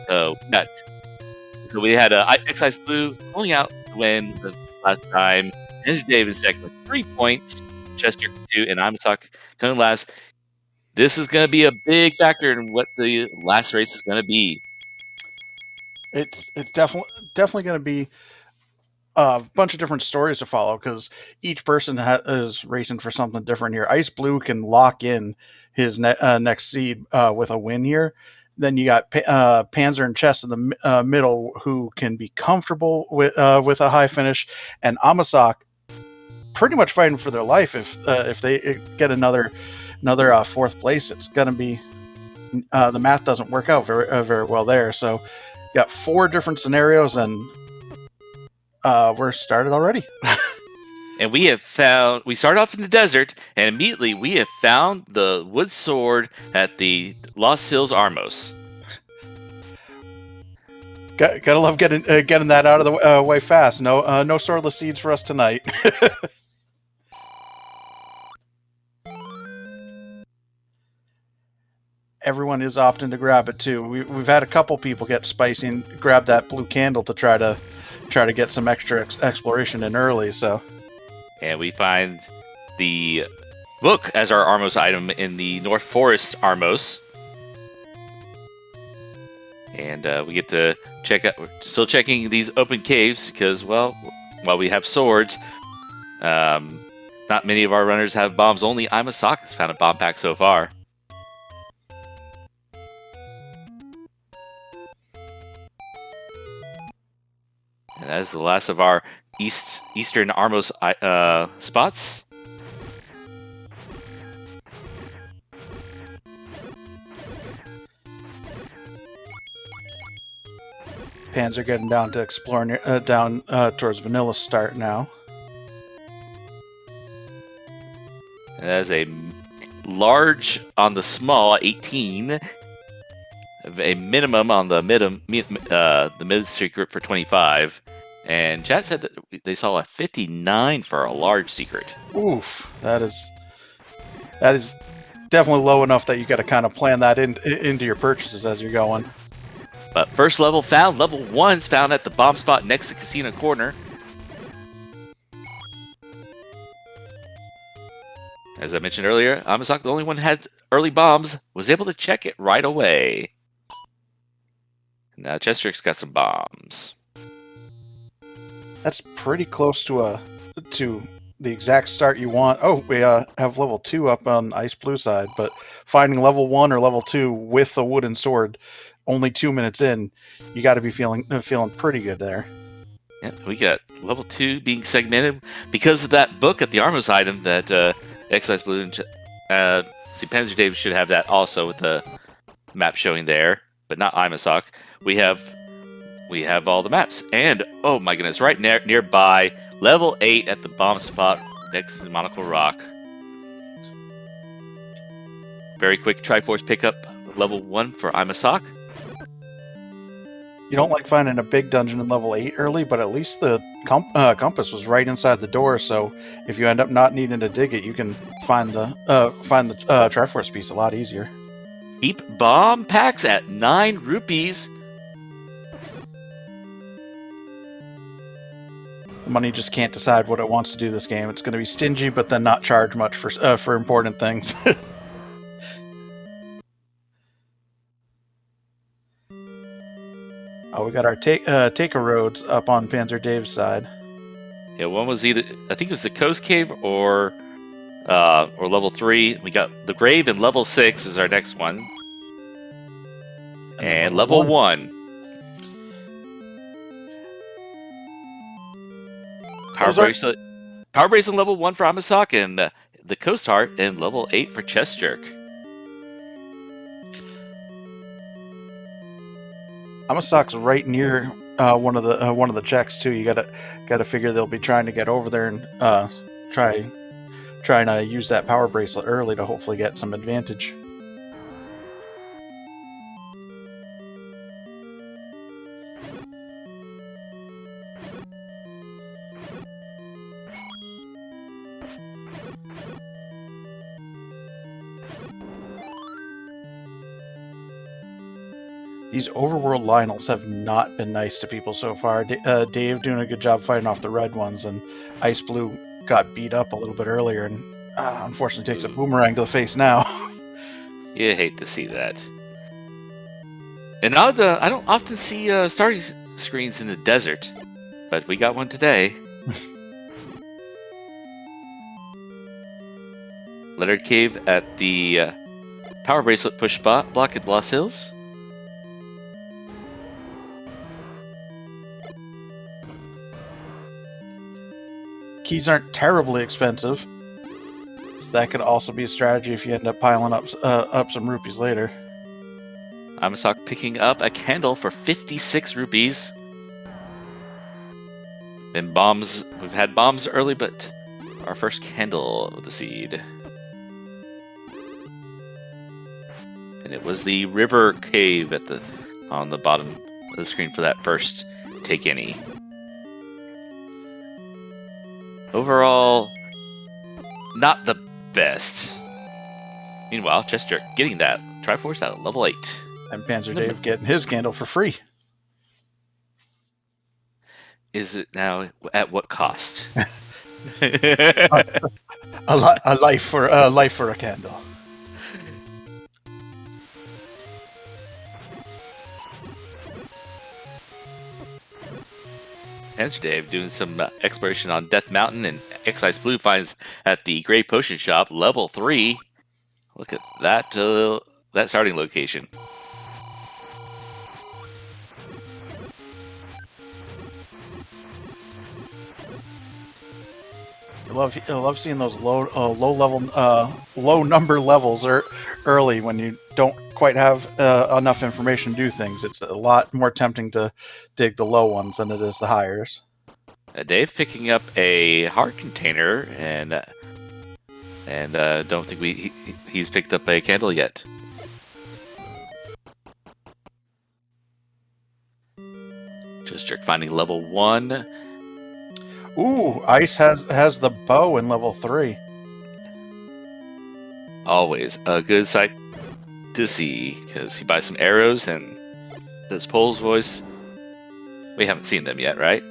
got so we had Excise Blue pulling out to win the last time. Andrew Davis second with 3 points. Chester 2, and Amasak coming last. This is going to be a big factor in what the last race is going to be. It's definitely going to be a bunch of different stories to follow because each person is racing for something different here. Ice Blue can lock in his next seed with a win here. Then you got Panzer and Chess in the middle who can be comfortable with a high finish, and Amasak pretty much fighting for their life if they get another fourth place. It's going to be the math doesn't work out very well there. So you got 4 different scenarios, and we're started already. And we started off in the desert, and immediately we have found the wood sword at the Lost Hills Armos. Gotta love getting that out of the way fast. No swordless seeds for us tonight. Everyone is opting to grab it too. We've had a couple people get spicy and grab that blue candle to try to get some extra exploration in early. So, and we find the book as our Armos item in the North Forest Armos. And we get to check out. We're still checking these open caves because, well, while we have swords, not many of our runners have bombs. Only Imasak has found a bomb pack so far. And that is the last of our Eastern Armos spots. Pans are getting down to exploring down towards Vanilla Start now. And that is a large on the small 18. A minimum on the mid secret for 25, and chat said that they saw a 59 for a large secret. Oof, that is definitely low enough that you got to kind of plan that into your purchases as you're going. But first level found, level 1's found at the bomb spot next to Casino Corner. As I mentioned earlier, Amasak, the only one who had early bombs, was able to check it right away. Now Chester's got some bombs. That's pretty close to the exact start you want. Oh, we have level 2 up on Ice Blue side, but finding level 1 or level 2 with a wooden sword only 2 minutes in, you got to be feeling pretty good there. Yeah, we got level 2 being segmented because of that book at the Armos item that Excise Blue and Panzer David should have that also with the map showing there, but not Imasak. We have all the maps, and oh my goodness, right nearby, level 8 at the bomb spot next to the Monocle Rock. Very quick Triforce pickup, level 1 for Imasak. You don't like finding a big dungeon in level 8 early, but at least the compass was right inside the door, so if you end up not needing to dig it, you can find the Triforce piece a lot easier. Cheap bomb packs at 9 rupees. Money just can't decide what it wants to do this game. It's going to be stingy, but then not charge much for important things. Oh, we got our Taker Roads up on Panzer Dave's side. Yeah, one was either, I think it was the Coast Cave or level 3. We got the Grave and level 6 is our next one. And level 1. Power Bracelet level 1 for Amasak, and the Coast Heart, and level 8 for Chest Jerk. Amasak's right near one of the checks too. You gotta figure they'll be trying to get over there and trying to use that power bracelet early to hopefully get some advantage. These overworld Lionels have not been nice to people so far. Dave doing a good job fighting off the red ones, and Ice Blue got beat up a little bit earlier, and unfortunately takes a boomerang to the face now. You hate to see that. And I don't often see starting screens in the desert, but we got one today. Leonard Cave at the Power Bracelet push block at Lost Hills. Keys aren't terribly expensive, so that could also be a strategy if you end up piling up some rupees later. Amasak picking up a candle for 56 rupees. Then bombs. We've had bombs early, but our first candle of the seed. And it was the river cave on the bottom of the screen for that first take any. Overall, not the best. Meanwhile, Chester getting that Triforce at level 8. And Panzer Dave getting his candle for free. Is it now at what cost? a life for a candle. Panzer Dave doing some exploration on Death Mountain, and X-Ice Blue finds at the Grey Potion Shop level 3. Look at that starting location. I love seeing those low number levels early when you don't quite have enough information to do things. It's a lot more tempting to dig the low ones than it is the highers. Dave picking up a heart container, and don't think he's picked up a candle yet. Just Jerk finding level 1. Ooh, Ice has the bow in level 3. Always a good sight to see, because he buys some arrows, and this Pole's voice. We haven't seen them yet, right?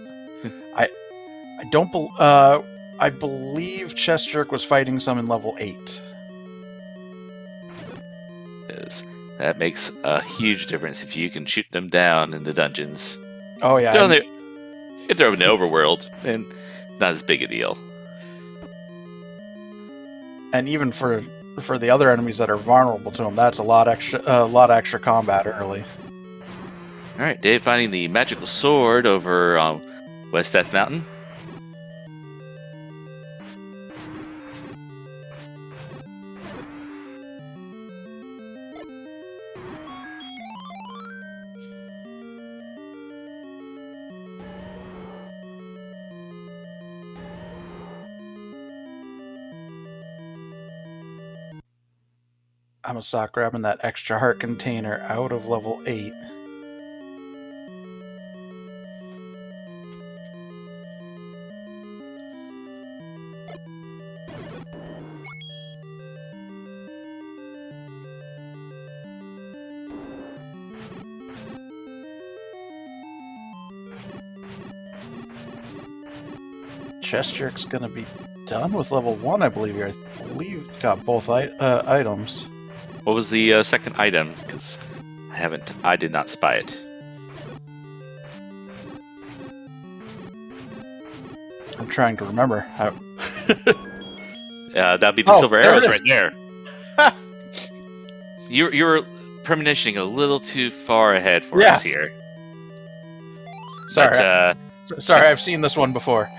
I believe Chest Jerk was fighting some in level 8. That makes a huge difference if you can shoot them down in the dungeons. Oh yeah. If they're in the overworld, then not as big a deal. And even for the other enemies that are vulnerable to them, that's a lot extra combat early. All right, Dave finding the magical sword over on West Death Mountain. I'm gonna start grabbing that extra heart container out of level 8. Chest Jerk's gonna be done with level 1, I believe. I believe got both items. What was the second item? Because I did not spy it. I'm trying to remember how. That'd be the silver there arrows it right there. You were premonitioning a little too far ahead for us here. Sorry, sorry, I've seen this one before.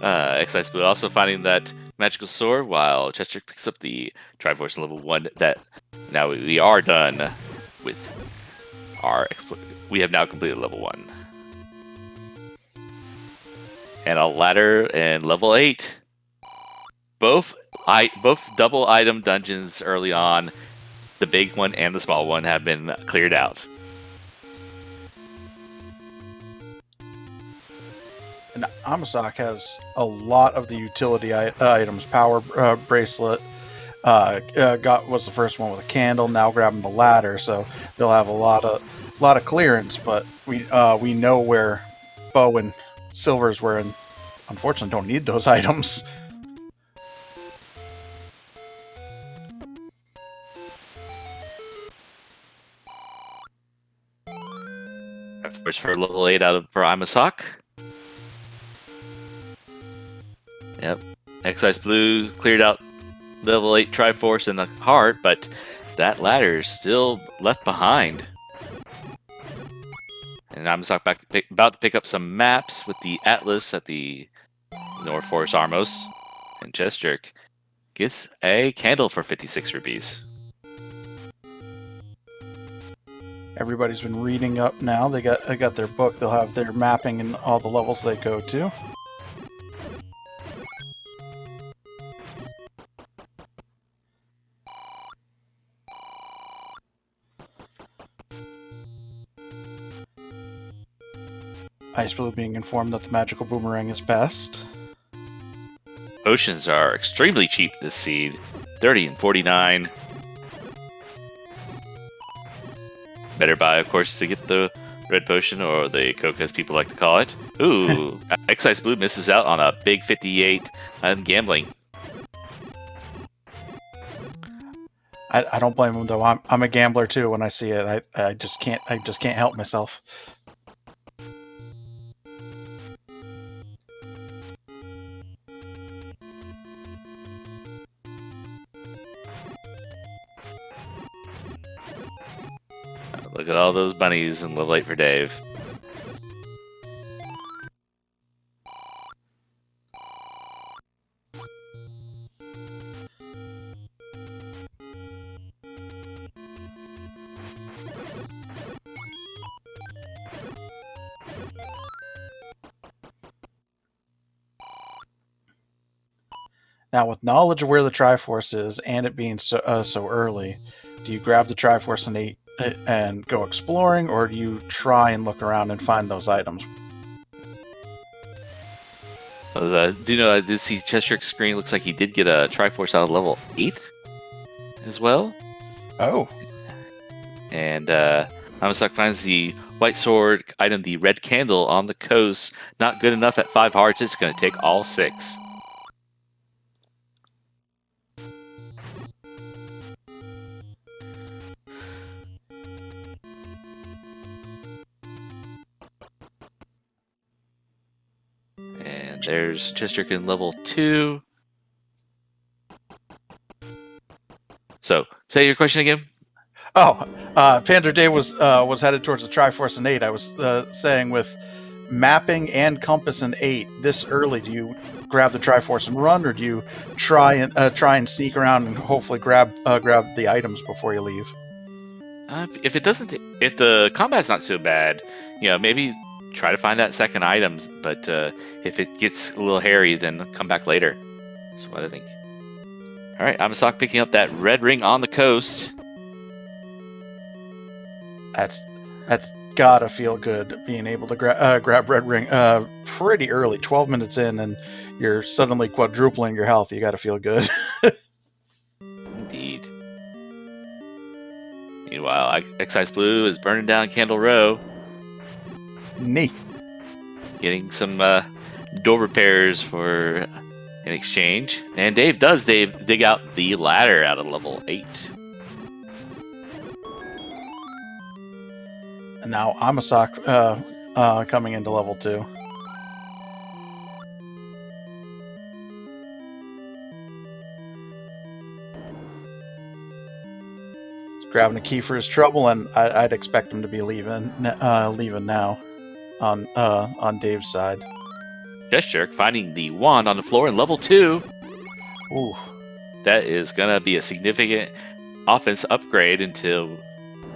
X-Ice Blue also finding that magical sword, while Chester picks up the Triforce level 1. That now we are done with our we have now completed level 1. And a ladder and level 8. Both double item dungeons early on, the big one and the small one, have been cleared out. And Amasak has a lot of the utility items: power bracelet, was the first one with a candle. Now grabbing the ladder, so they'll have a lot of clearance. But we know where Bo and Silver's were, and unfortunately don't need those items. First for level 8 out of for Imasak. Yep. Excise Blue cleared out level 8 Triforce in the heart, but that ladder is still left behind. And Imasak about to pick up some maps with the Atlas at the North Forest Armos. And Chest Jerk gets a candle for 56 rupees. Everybody's been reading up now. They got their book. They'll have their mapping and all the levels they go to. Ice Blue being informed that the magical boomerang is best. Potions are extremely cheap this seed, 30 and 49. Better buy, of course, to get the red potion, or the Coke as people like to call it. Ooh, Excise Blue misses out on a big 58 on gambling. I don't blame him though. I'm a gambler too. When I see it, I just can't help myself. Look at all those bunnies in level 8 for Dave. Now, with knowledge of where the Triforce is and it being so early, do you grab the Triforce and go exploring, or do you try and look around and find those items? Do you know, I did see Chest Jerk's screen. Looks like he did get a Triforce out of level 8 as well. Oh. And Amasak finds the white sword item, the red candle on the coast. Not good enough at 5 hearts. It's going to take all 6. And there's Chest Jerk in level 2. So, say your question again. Oh, Panzer Dave was headed towards the Triforce in 8. I was saying, with mapping and compass in 8 this early, do you grab the Triforce and run, or do you try and sneak around and hopefully grab the items before you leave? If the combat's not so bad, maybe try to find that second item. But if it gets a little hairy, then come back later. That's what I think. All right, Amasak picking up that red ring on the coast. That's gotta feel good, being able to grab red ring pretty early, 12 minutes in, and you're suddenly quadrupling your health. You gotta feel good. Indeed. Meanwhile, Excise Blue is burning down Candle Row. Neat. Getting some door repairs in exchange. And Dave does dig out the ladder out of level 8. And now Amasak coming into level 2. He's grabbing a key for his trouble, and I'd expect him to be leaving now on Dave's side. Chest Jerk finding the wand on the floor in level 2. Ooh. That is going to be a significant offense upgrade until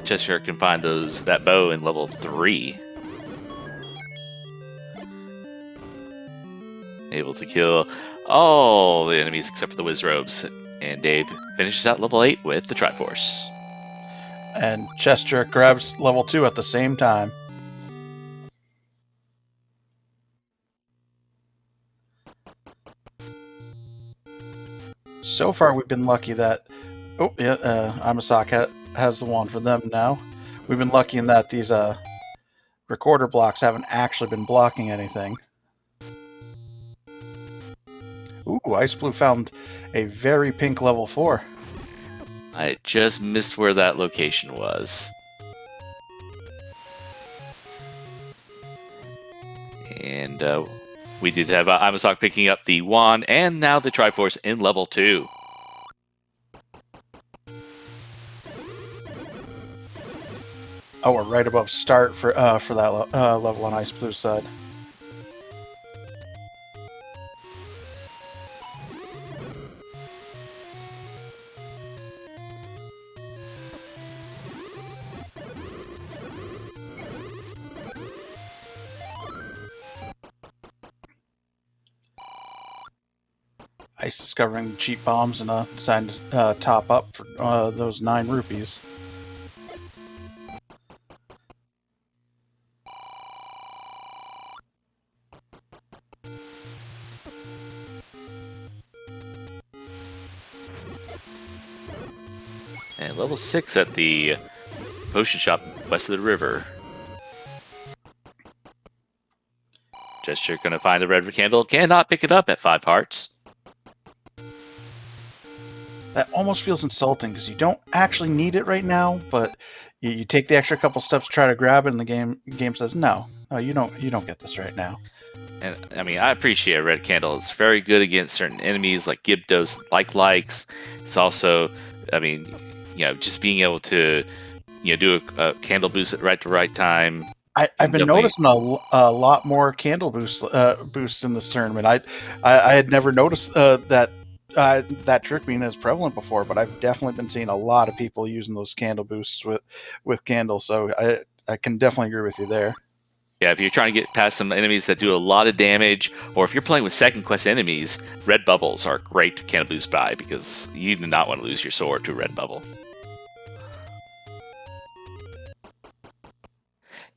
Chest Jerk can find that bow in level 3. Able to kill all the enemies except for the Wizrobes. And Dave finishes out level 8 with the Triforce. And Chest Jerk grabs level 2 at the same time. So far, we've been lucky that... Oh, yeah, Amasak has the wand for them now. We've been lucky in that these recorder blocks haven't actually been blocking anything. Ooh, Ice Blue found a very pink level 4. I just missed where that location was. And we did have Amasak picking up the wand and now the Triforce in level 2. Oh, we're right above start for that level on Ice Blue's side. Ice discovering cheap bombs and deciding to top up for those 9 rupees. And level 6 at the potion shop west of the river. Gesture gonna find the red candle. Cannot pick it up at 5 hearts. That almost feels insulting because you don't actually need it right now, but you take the extra couple steps to try to grab it, and the game says no, you don't get this right now. And I mean, I appreciate a red candle. It's very good against certain enemies like Gibdos and likes. It's also, I mean, just being able to, do a candle boost at the right time. I've been noticing a lot more candle boosts in this tournament. I had never noticed that trick being as prevalent before, but I've definitely been seeing a lot of people using those candle boosts with candles. So I can definitely agree with you there. Yeah, if you're trying to get past some enemies that do a lot of damage, or if you're playing with second quest enemies, red bubbles are great to candle boost by because you do not want to lose your sword to a red bubble.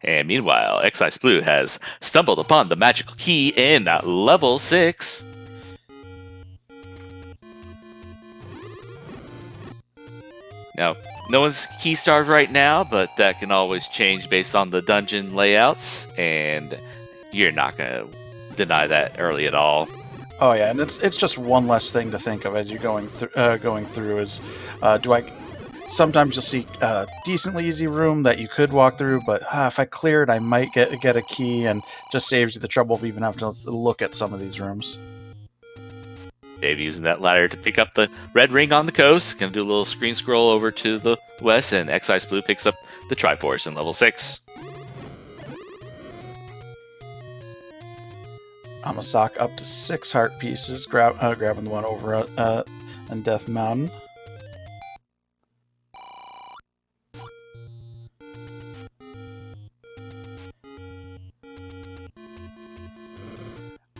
And meanwhile, Excise Blue has stumbled upon the magical key in level 6. Now, no one's key starved right now, but that can always change based on the dungeon layouts, and you're not going to deny that early at all. Oh yeah, and it's just one less thing to think of as you're going through. Is sometimes you'll see a decently easy room that you could walk through, but if I clear it, I might get a key, and just saves you the trouble of even having to look at some of these rooms. Dave using that ladder to pick up the red ring on the coast. Gonna do a little screen scroll over to the west, and Excise Blue picks up the Triforce in level 6. Amasak up to 6 heart pieces, grabbing the one over on Death Mountain.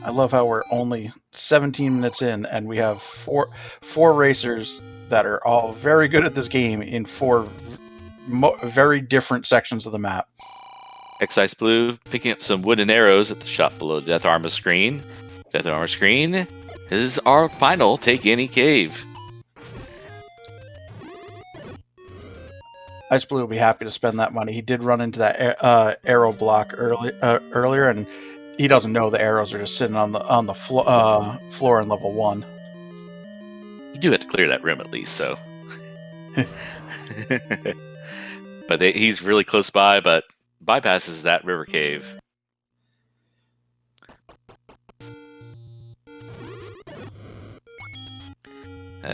I love how we're only 17 minutes in, and we have four racers that are all very good at this game in 4 very different sections of the map. Excise Blue picking up some wooden arrows at the shop below Death Armor Screen. Death Armor Screen is our final Take Any Cave. Ice Blue will be happy to spend that money. He did run into that arrow block earlier, and he doesn't know the arrows are just sitting on the floor in level 1. You do have to clear that room at least, so. But he's really close by, but bypasses that river cave.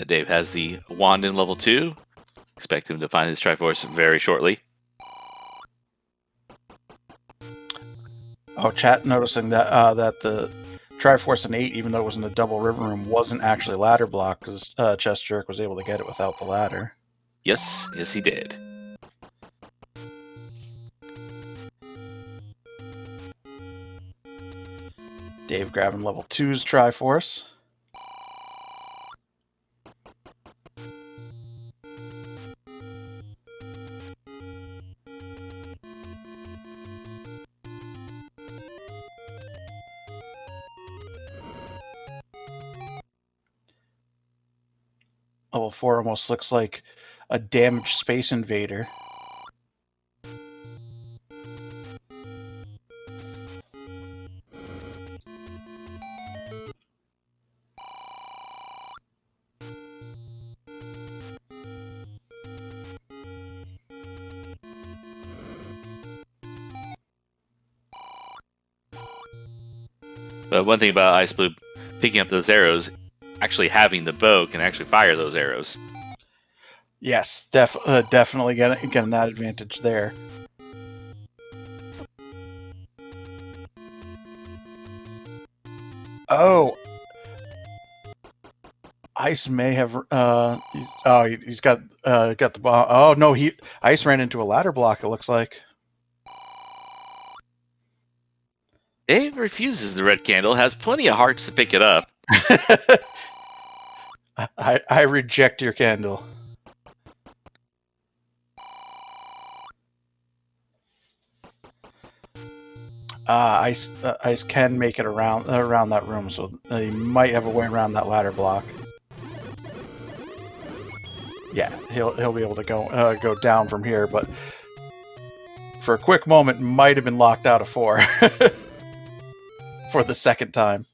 Dave has the wand in level 2. Expect him to find his Triforce very shortly. Oh, chat noticing that that the Triforce in 8, even though it was in a double river room, wasn't actually ladder block because Chest Jerk was able to get it without the ladder. Yes, he did. Dave grabbing level 2's Triforce. Level 4 almost looks like a damaged Space Invader. But one thing about Ice Blue picking up those arrows, actually having the bow can actually fire those arrows. Yes, definitely getting that advantage there. Oh, Ice may have. He's got the bomb. Oh no, Ice ran into a ladder block. It looks like. Dave refuses the red candle, has plenty of hearts to pick it up. I reject your candle. Ice can make it around that room, so he might have a way around that ladder block. Yeah, he'll be able to go down from here, but for a quick moment, might have been locked out of 4 for the second time.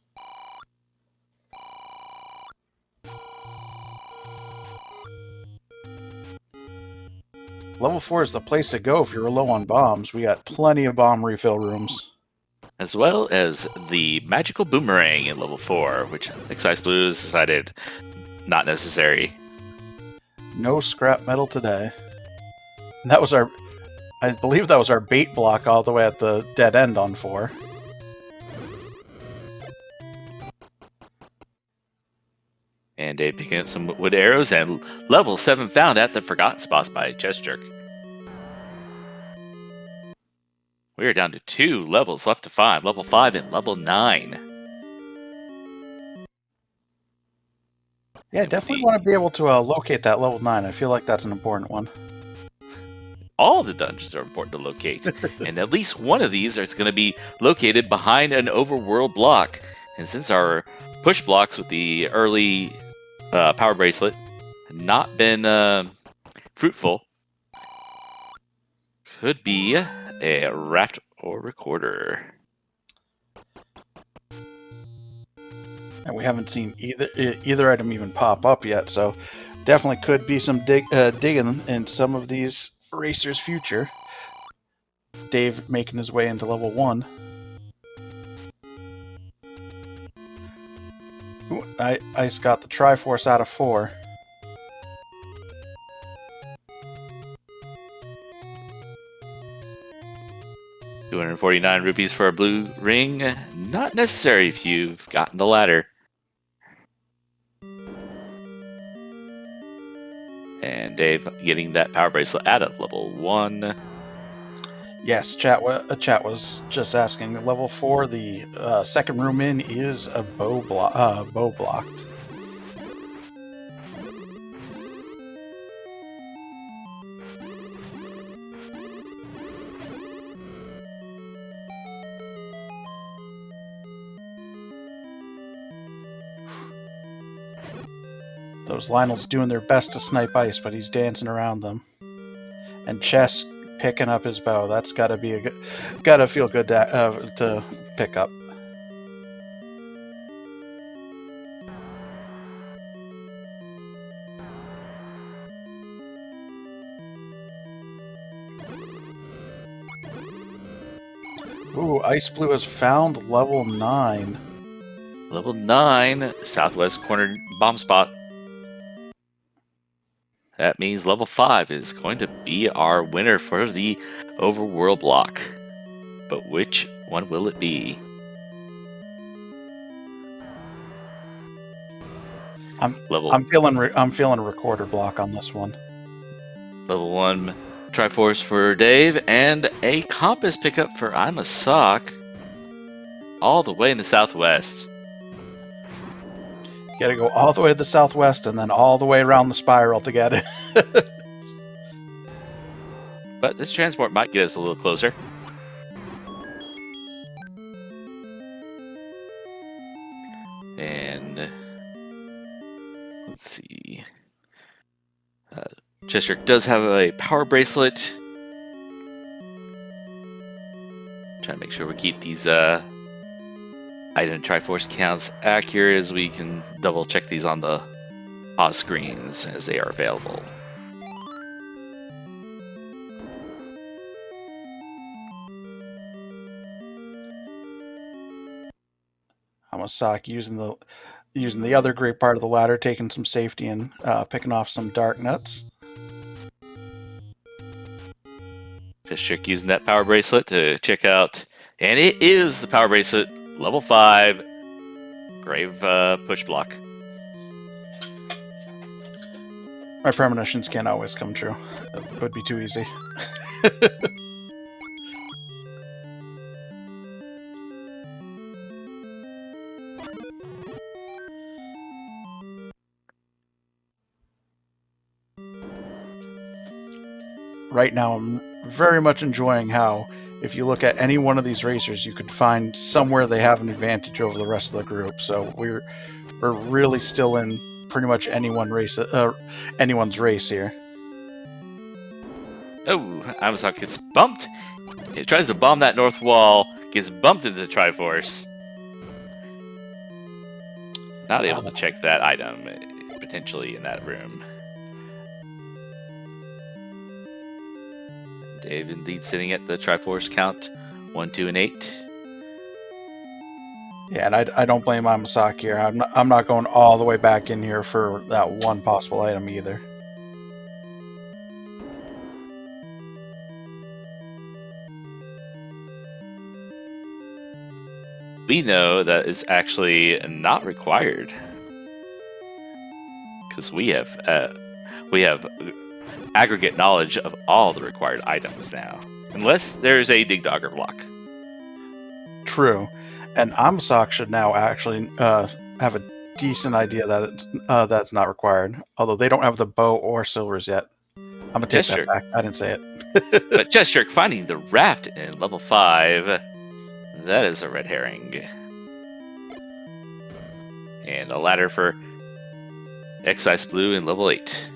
Level 4 is the place to go if you're low on bombs. We got plenty of bomb refill rooms. As well as the magical boomerang in level 4, which Excise Blue has decided not necessary. No scrap metal today. And that was I believe that was our bait block all the way at the dead end on 4. And Dave picking up some wood arrows and level 7 found at the Forgotten Spots by Chest Jerk. We are down to 2 levels left to find, level 5 and level 9. Yeah, definitely want to be able to locate that level 9. I feel like that's an important one. All the dungeons are important to locate, and at least one of these is going to be located behind an overworld block. And since our push blocks with the early power bracelet have not been fruitful, could be a raft or recorder. And we haven't seen either item even pop up yet, so definitely could be some digging in some of these racers' future. Dave making his way into level 1. Ooh, Ice got the Triforce out of 4. $249 for a blue ring. Not necessary if you've gotten the ladder. And Dave getting that power bracelet out of level 1. Yes, chat was just asking. Level 4, the second room in is a bow blocked. Those Lionel's doing their best to snipe Ice, but he's dancing around them. And Chess picking up his bow. That's gotta feel good to pick up. Ooh, Ice Blue has found level 9. Level 9, southwest corner bomb spot. That means level 5 is going to be our winner for the overworld block. But which one will it be? I'm feeling a recorder block on this one. Level 1 Triforce for Dave and a compass pickup for I'm a Sock. All the way in the southwest. You gotta go all the way to the southwest and then all the way around the spiral to get it. But this transport might get us a little closer. And let's see. Cheshire does have a power bracelet. Trying to make sure we keep these item Triforce counts accurate, as we can double check these on the pause screens as they are available. Hamasaki using the other great part of the ladder, taking some safety and picking off some dark nuts. Cheshire using that power bracelet to check out, and it is the power bracelet, level 5, Grave push block. My premonitions can't always come true. It would be too easy. Right now, I'm very much enjoying how, if you look at any one of these racers, you could find somewhere they have an advantage over the rest of the group. So we're really still in pretty much anyone's race here. Oh, Amazon gets bumped. It tries to bomb that north wall, gets bumped into the Triforce. Not able to check that item, potentially in that room. Dave indeed sitting at the Triforce count 1, 2, and 8. Yeah, and I don't blame Hamasaki here. I'm not going all the way back in here for that one possible item either. We know that it's actually not required, because we have aggregate knowledge of all the required items now, unless there's a Dig Dogger block. True, and Amsak should now actually have a decent idea that that's not required. Although they don't have the bow or silvers yet. I'm gonna take that back. I didn't say it. But Cheshire finding the raft in level 5, that is a red herring. And a ladder for Excise Blue in level 8.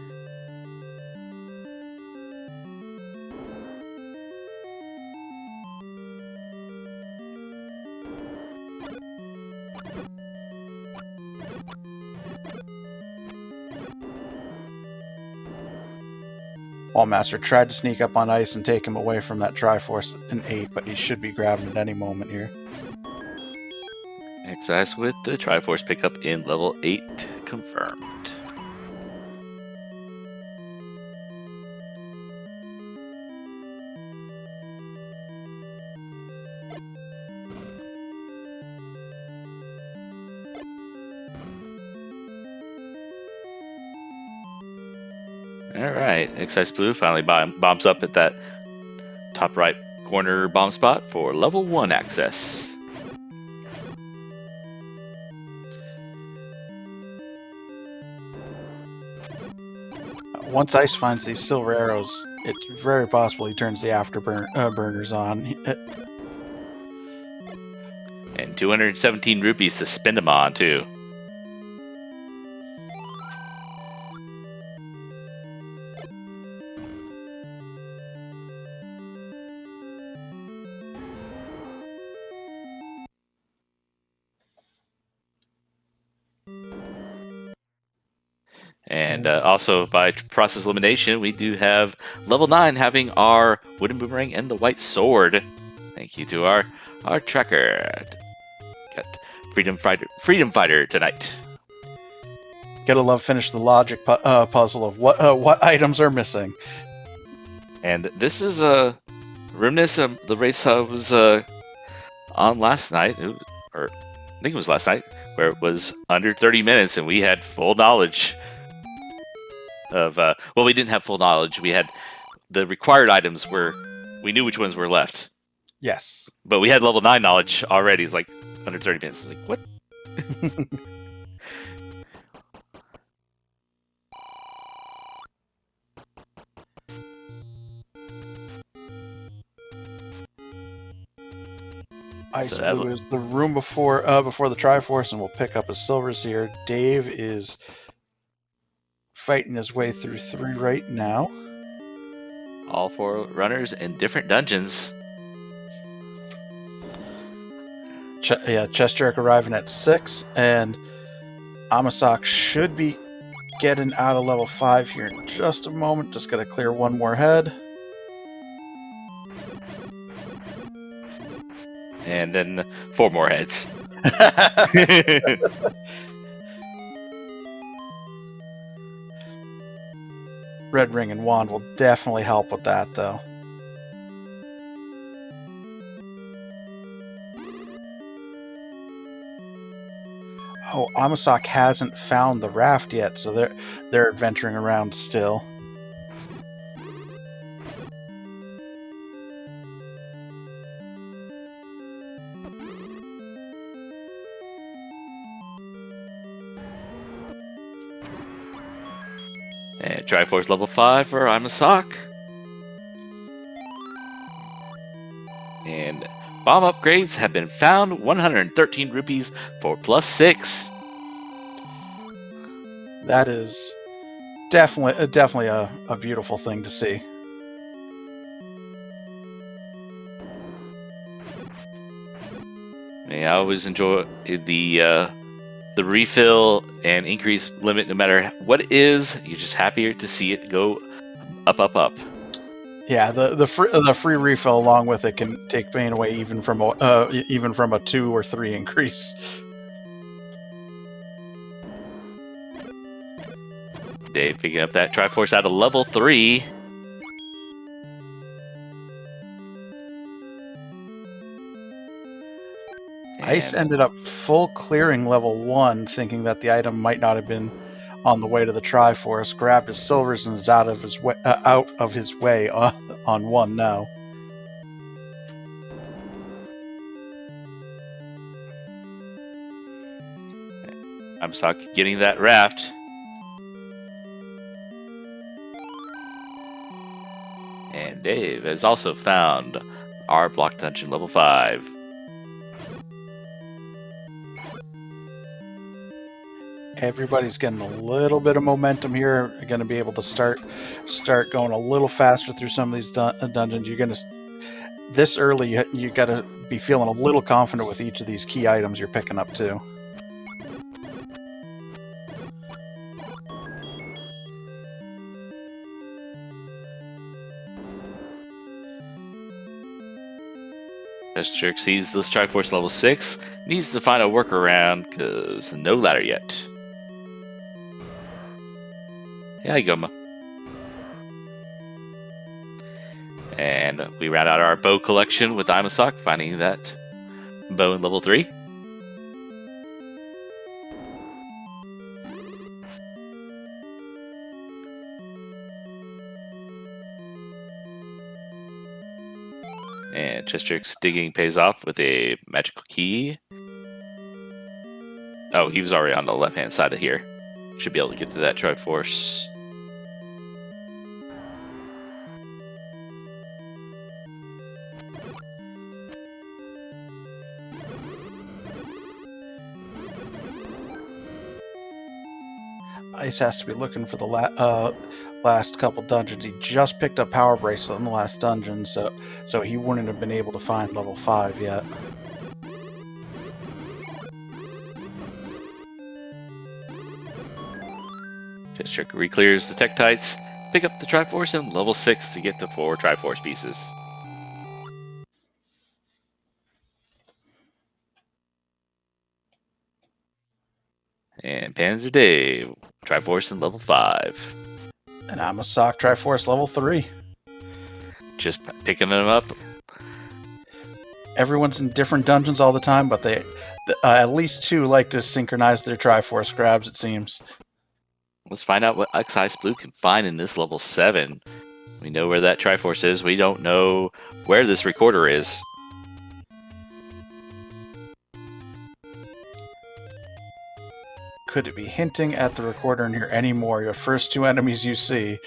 Wallmaster tried to sneak up on Ice and take him away from that Triforce in 8, but he should be grabbing at any moment here. Excise with the Triforce pickup in level 8 confirmed. Alright, Excise Blue finally bombs up at that top right corner bomb spot for level 1 access. Once Ice finds these silver arrows, it's very possible he turns the afterburners on. And 217 rupees to spend them on, too. And also, by process elimination, we do have level 9 having our wooden boomerang and the white sword. Thank you to our tracker. Got Freedom Fighter tonight. Gotta love finish the logic puzzle of what items are missing. And this is a reminiscence of the race I was on last night, or I think it was last night, where it was under 30 minutes and we had full knowledge of, well, we didn't have full knowledge. We had the required items where we knew which ones were left. Yes. But we had level 9 knowledge already. It's like under 30 minutes. It's like, what? Ice Blue is the room before the Triforce, and we'll pick up his silvers here. Dave is fighting his way through 3 right now. All 4 runners in different dungeons. Chest Jerk arriving at 6, and Amasak should be getting out of level 5 here in just a moment. Just gotta clear one more head. And then 4 more heads. Red Ring and Wand will definitely help with that, though. Oh, Amasak hasn't found the raft yet, so they're adventuring around still. And Triforce level 5 for Amasak. And bomb upgrades have been found. 113 rupees for +6. That is definitely a beautiful thing to see. I always enjoy the refill and increase limit, no matter what it is. You're just happier to see it go up, up, up. Yeah, the free refill along with it can take pain away even from a 2 or 3 increase. Dave picking up that Triforce out of level 3. Ice ended up full clearing level 1, thinking that the item might not have been on the way to the Triforce. Grabbed his silvers and is out of his way on 1 now. I'm stuck getting that raft. And Dave has also found our block dungeon level 5. Everybody's getting a little bit of momentum here. Going to be able to start going a little faster through some of these dungeons. You're going to this early. You got to be feeling a little confident with each of these key items you're picking up too. Jerk sees this Triforce level 6. Needs to find a workaround because no ladder yet. Yeah, you go, Ma. And we round out our bow collection with Imasak, finding that bow in level 3. And Chester's digging pays off with a magical key. Oh, he was already on the left-hand side of here. Should be able to get to that Triforce. Ice has to be looking for the last couple dungeons. He just picked up Power Bracelet in the last dungeon, so he wouldn't have been able to find level 5 yet. Chester re-clears the Tektites, pick up the Triforce, and level 6 to get to 4 Triforce pieces. And Panzer Dave, Triforce in level 5. And Amasak Triforce level 3. Just picking them up. Everyone's in different dungeons all the time, but they at least 2 like to synchronize their Triforce grabs, it seems. Let's find out what Ice Blue can find in this level 7. We know where that Triforce is. We don't know where this recorder is. Could it be hinting at the recorder in here anymore? Your first 2 enemies you see.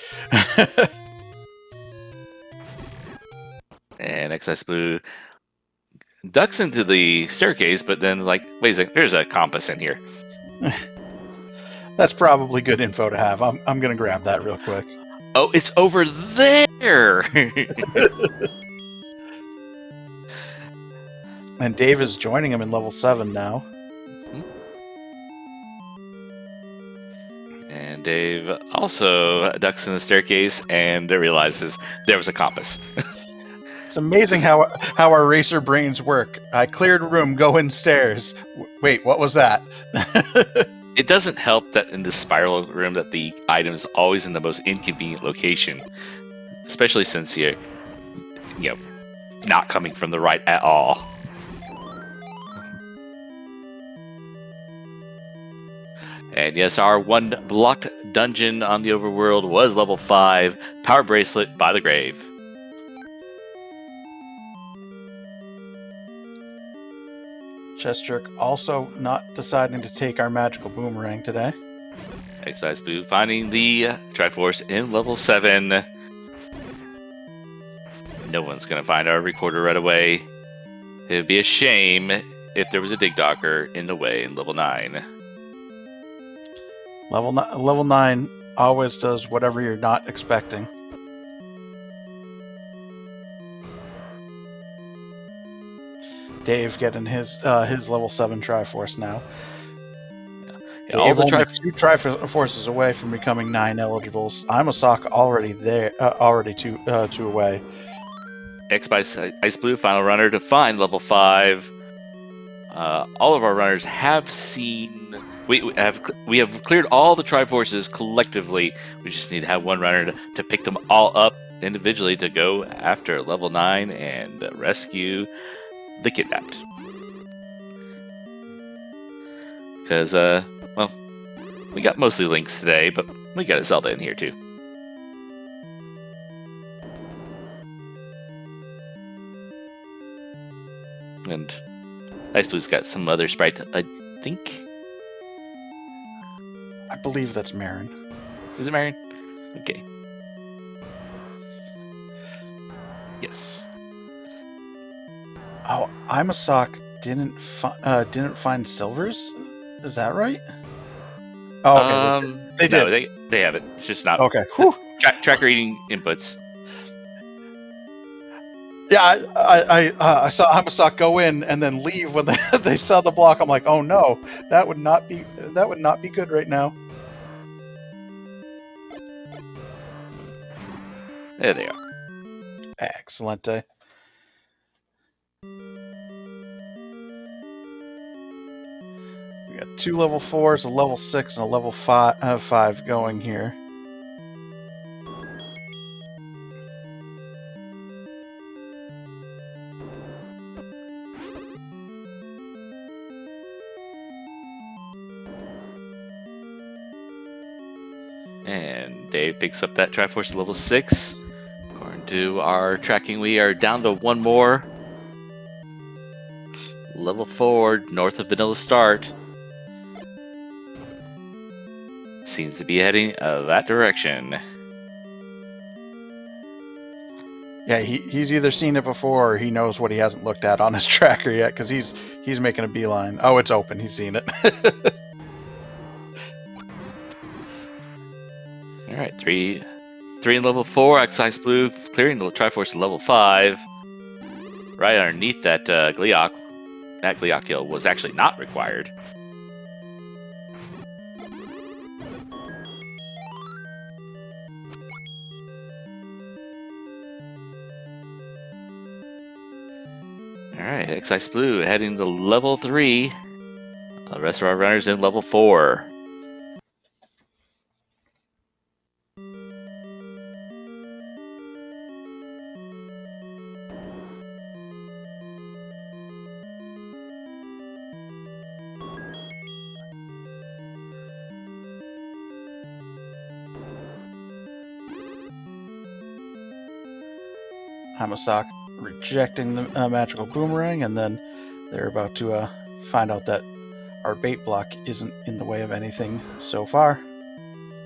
And Excise Blue ducks into the staircase, but then, like, wait a second, there's a compass in here. That's probably good info to have. I'm gonna grab that real quick. Oh, it's over there! And Dave is joining him in level 7 now. And Dave also ducks in the staircase and realizes there was a compass. It's amazing how our racer brains work. I cleared a room, go in stairs. Wait, what was that? It doesn't help that in this spiral room that the item is always in the most inconvenient location, especially since you're, not coming from the right at all. And yes, our one blocked dungeon on the overworld was level 5, Power Bracelet by the Grave. Chess Jerk also not deciding to take our magical boomerang today. Excise Boo finding the Triforce in level 7. No one's going to find our recorder right away. It would be a shame if there was a Dig Docker in the way in level 9. Level 9 always does whatever you're not expecting. Dave getting his level 7 Triforce now. Yeah, all the only 2 Triforces away from becoming 9 eligibles. I'm a sock already there, already 2 away. Ice Blue, final runner to find level 5. All of our runners have seen. We have cleared all the Triforces collectively. We just need to have one runner to pick them all up individually to go after level 9 and rescue the kidnapped. Because, we got mostly Links today, but we got a Zelda in here too. And Ice Blue's got some other sprite, I think. I believe that's Marin. Is it Marion? Okay. Yes. Oh, I'm a sock didn't find silvers. Is that right? Oh, okay. They did. No, they have it. It's just not. Okay. Whew. Tracker eating inputs. Yeah, I saw I'm a sock go in and then leave when they saw the block. I'm like, oh no, that would not be good right now. There they are. Excellent. We got 2 level 4s, a level 6, and a level 5 going here. And Dave picks up that Triforce level 6. According to our tracking, we are down to one more. Level 4, north of Vanilla Start. Seems to be heading that direction. Yeah, he's either seen it before or he knows what he hasn't looked at on his tracker yet, because he's making a beeline. Oh, it's open. He's seen it. All right, three in level 4. Excise Blue clearing the Triforce level 5. Right underneath that Gleeok. That Gleeok kill was actually not required. Alright, Excise Blue heading to level 3. The rest of our runners in level 4. Hamasak rejecting the magical boomerang, and then they're about to find out that our bait block isn't in the way of anything so far.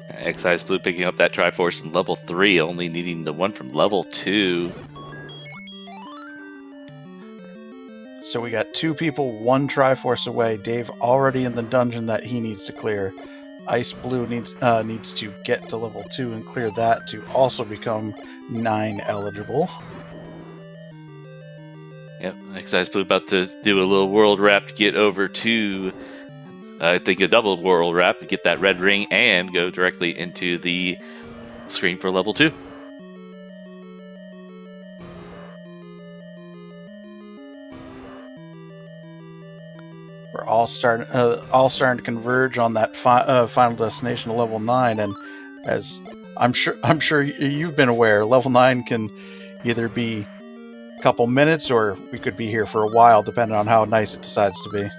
Excise Blue picking up that Triforce in level 3, only needing the one from level 2. So we got 2 people, 1 Triforce away. Dave already in the dungeon that he needs to clear. Ice Blue needs to get to level 2 and clear that to also become 9 eligible. Yep, Excise Blue about to do a little world wrap to get over to, I think, a double world wrap to get that red ring and go directly into the screen for level 2. We're all starting to converge on that final destination of level 9, and as I'm sure you've been aware, level 9 can either be a couple minutes or we could be here for a while, depending on how nice it decides to be.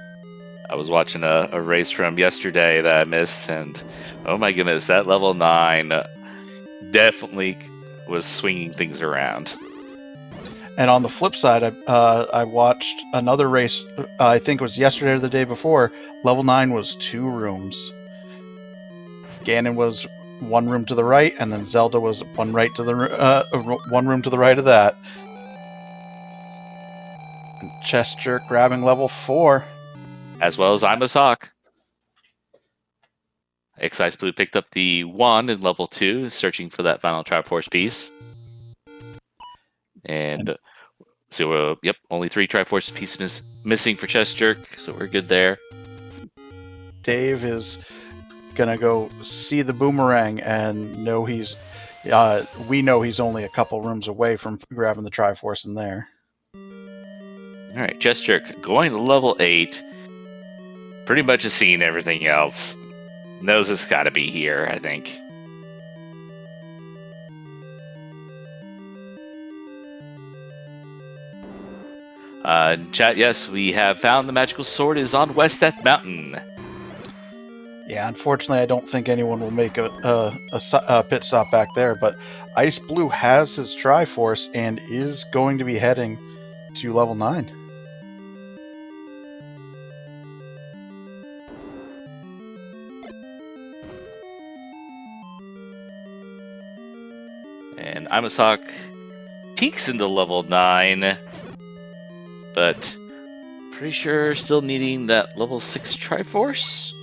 I was watching a race from yesterday that I missed, and oh my goodness, that level 9 definitely was swinging things around. And on the flip side, I watched another race, I think it was yesterday or the day before. Level 9 was 2 rooms. Ganon was 1 room to the right, and then Zelda was 1 room to the right of that. And Chest Jerk grabbing level 4. As well as I'm a Sock. Excise Blue picked up the 1 in level 2, searching for that final Triforce piece. And so, yep, only 3 Triforce pieces missing for Chest Jerk, so we're good there. Dave is gonna go see the boomerang and know we know he's only a couple rooms away from grabbing the Triforce in there. Alright, Chest Jerk going to level 8. Pretty much has seen everything else. Knows it's gotta be here, I think. Chat, yes, we have found the magical sword is on West Death Mountain. Yeah, unfortunately, I don't think anyone will make a pit stop back there, but Ice Blue has his Triforce and is going to be heading to level 9. And Imasock peaks into level 9, but pretty sure still needing that level 6 Triforce?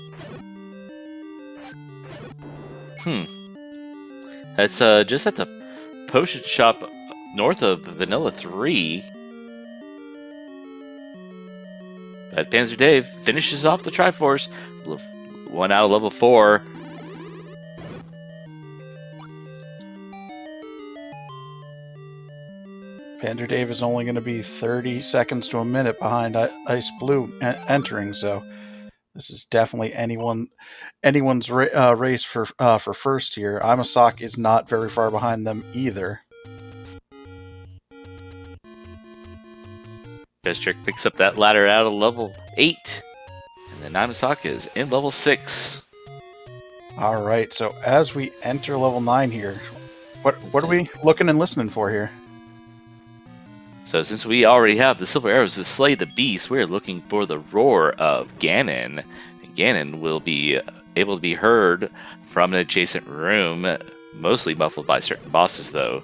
That's just at the potion shop north of Vanilla 3. But Panzer Dave finishes off the Triforce. 1 out of level 4. Panzer Dave is only going to be 30 seconds to a minute behind Ice Blue entering, so this is definitely anyone's race for first here. Imasock is not very far behind them either. Trick picks up that ladder out of level 8, and then Imasock is in level 6. All right, so as we enter level 9 here, what are we looking and listening for here? So since we already have the silver arrows to slay the beast, we're looking for the roar of Ganon. Ganon will be able to be heard from an adjacent room, mostly muffled by certain bosses, though.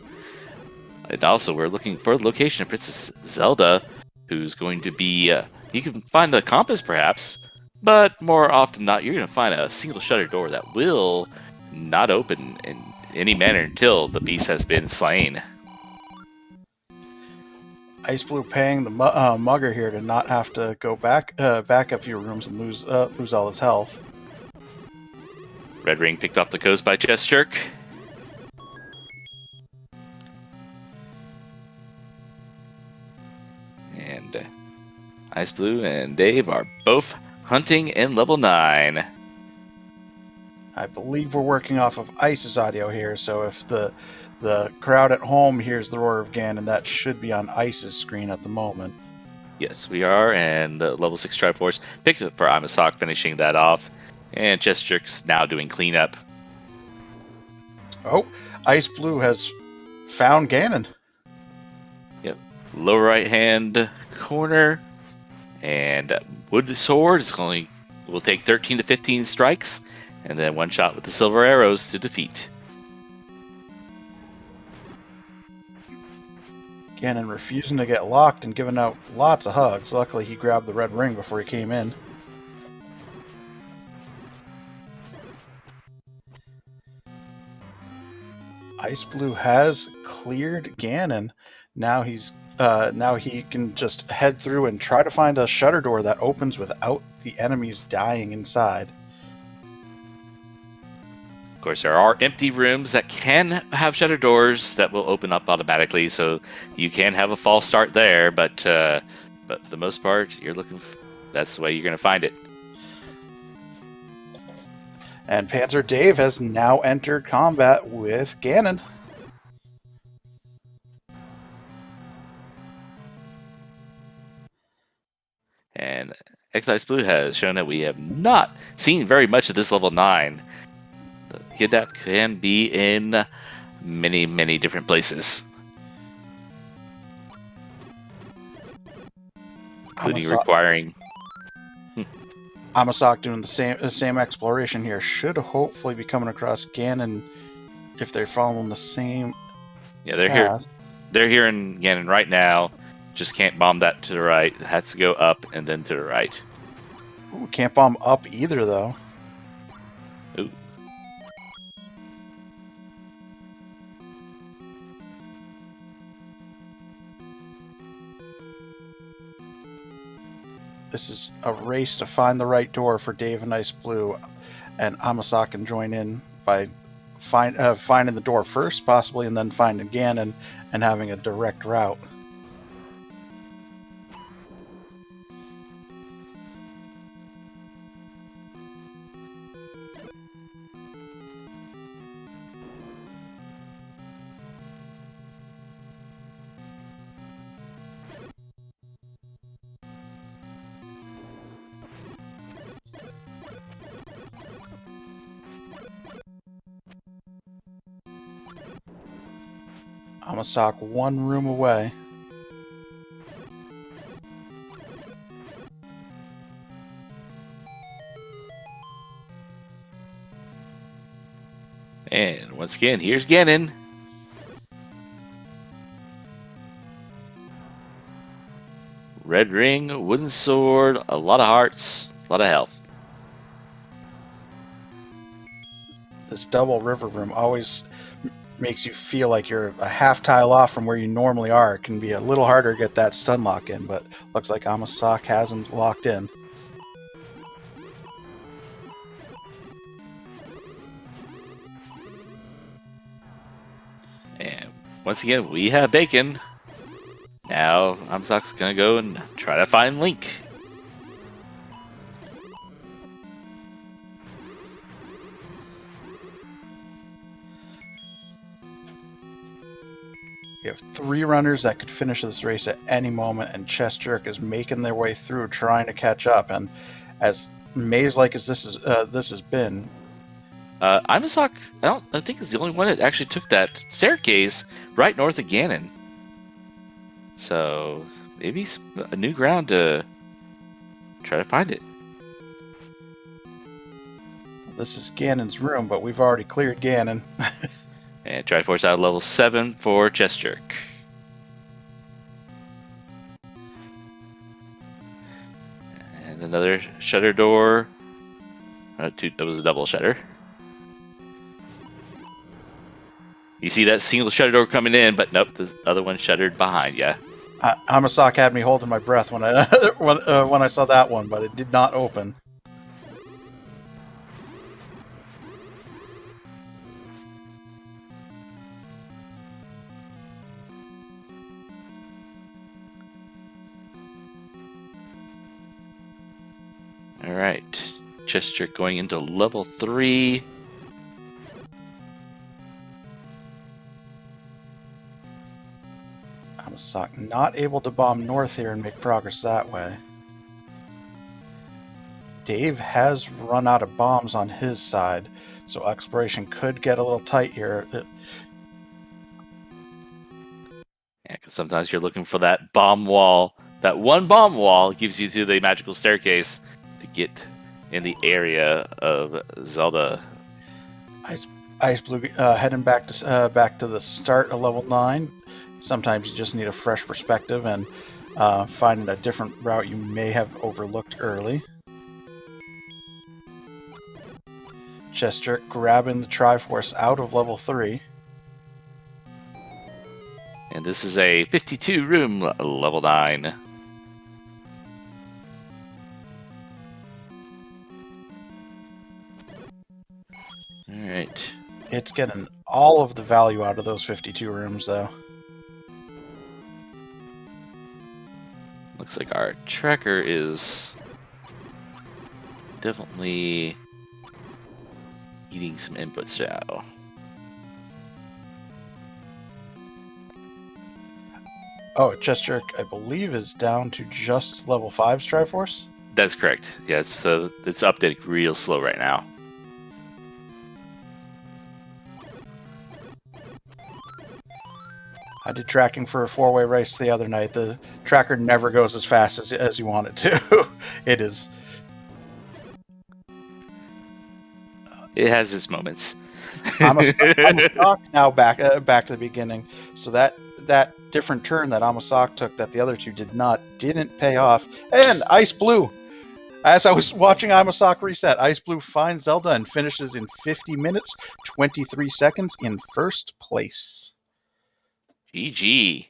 And also, we're looking for the location of Princess Zelda, who's going to be... you can find the compass, perhaps, but more often than not, you're going to find a single shutter door that will not open in any manner until the beast has been slain. Ice Blue paying the mugger here to not have to go back a few rooms and lose all his health. Red Ring picked off the coast by Chest Jerk. And Ice Blue and Dave are both hunting in level 9. I believe we're working off of Ice's audio here, so if the crowd at home hears the roar of Ganon, that should be on Ice's screen at the moment. Yes, we are, and level 6 Triforce picked up for Imasock, finishing that off. And Chest Jerk's now doing cleanup. Oh, Ice Blue has found Ganon. Yep, lower right hand corner, and Wood Sword will take 13 to 15 strikes, and then 1 shot with the silver arrows to defeat. Ganon refusing to get locked and giving out lots of hugs. Luckily, he grabbed the red ring before he came in. Ice Blue has cleared Ganon. Now he can just head through and try to find a shutter door that opens without the enemies dying inside. Of course, there are empty rooms that can have shutter doors that will open up automatically, so you can have a false start there. But for the most part, you're looking. That's the way you're going to find it. And Panzer Dave has now entered combat with Ganon. And Excise Blue has shown that we have not seen very much of this level 9. The kidnap can be in many, many different places, including requiring. Amasak doing the same exploration here should hopefully be coming across Ganon if they're following the same. Yeah, they're path. here. They're here in Ganon right now. Just can't bomb that to the right. It has to go up and then to the right. Ooh, can't bomb up either, though. Ooh. This is a race to find the right door for Dave and Ice Blue, and Amasak can join in by finding the door first, possibly, and then finding Ganon and having a direct route. Amasak one room away. And once again, here's Ganon. Red ring, wooden sword, a lot of hearts, a lot of health. This double river room always makes you feel like you're a half tile off from where you normally are. It can be a little harder to get that stun lock in, but looks like Amasak has him locked in. And once again, we have Bacon. Now, Amasak's gonna go and try to find Link. You have 3 runners that could finish this race at any moment, and Chest Jerk is making their way through, trying to catch up. And as maze-like as this has been, Amasak, I think is the only one that actually took that staircase right north of Ganon. So maybe a new ground to try to find it. this is Ganon's room, but we've already cleared Ganon. And Triforce out of level 7 for Chest Jerk. And another shutter door. That was a double shutter. You see that single shutter door coming in, but nope, the other one shuttered behind you. Amasak had me holding my breath when I when I saw that one, but it did not open. Alright, Chest Jerk going into level 3. Amasak not able to bomb north here and make progress that way. Dave has run out of bombs on his side, so exploration could get a little tight here. Yeah, because sometimes you're looking for that bomb wall. That one bomb wall gives you to the magical staircase to get in the area of Zelda. Ice Blue heading back to the start of level 9. Sometimes you just need a fresh perspective and finding a different route you may have overlooked early. Chest Jerk grabbing the Triforce out of level 3. And this is a 52 room level 9. Alright. It's getting all of the value out of those 52 rooms, though. Looks like our tracker is definitely eating some inputs now. Oh, Chester, I believe, is down to just level 5's Triforce? That's correct. Yeah, it's updating real slow right now. I did tracking for a 4-way race the other night. The tracker never goes as fast as you want it to. It is. It has its moments. I'm stuck now back to the beginning. So that different turn that Amasak took that the other two didn't pay off. And Ice Blue! As I was watching Amasak reset, Ice Blue finds Zelda and finishes in 50 minutes, 23 seconds in first place. GG.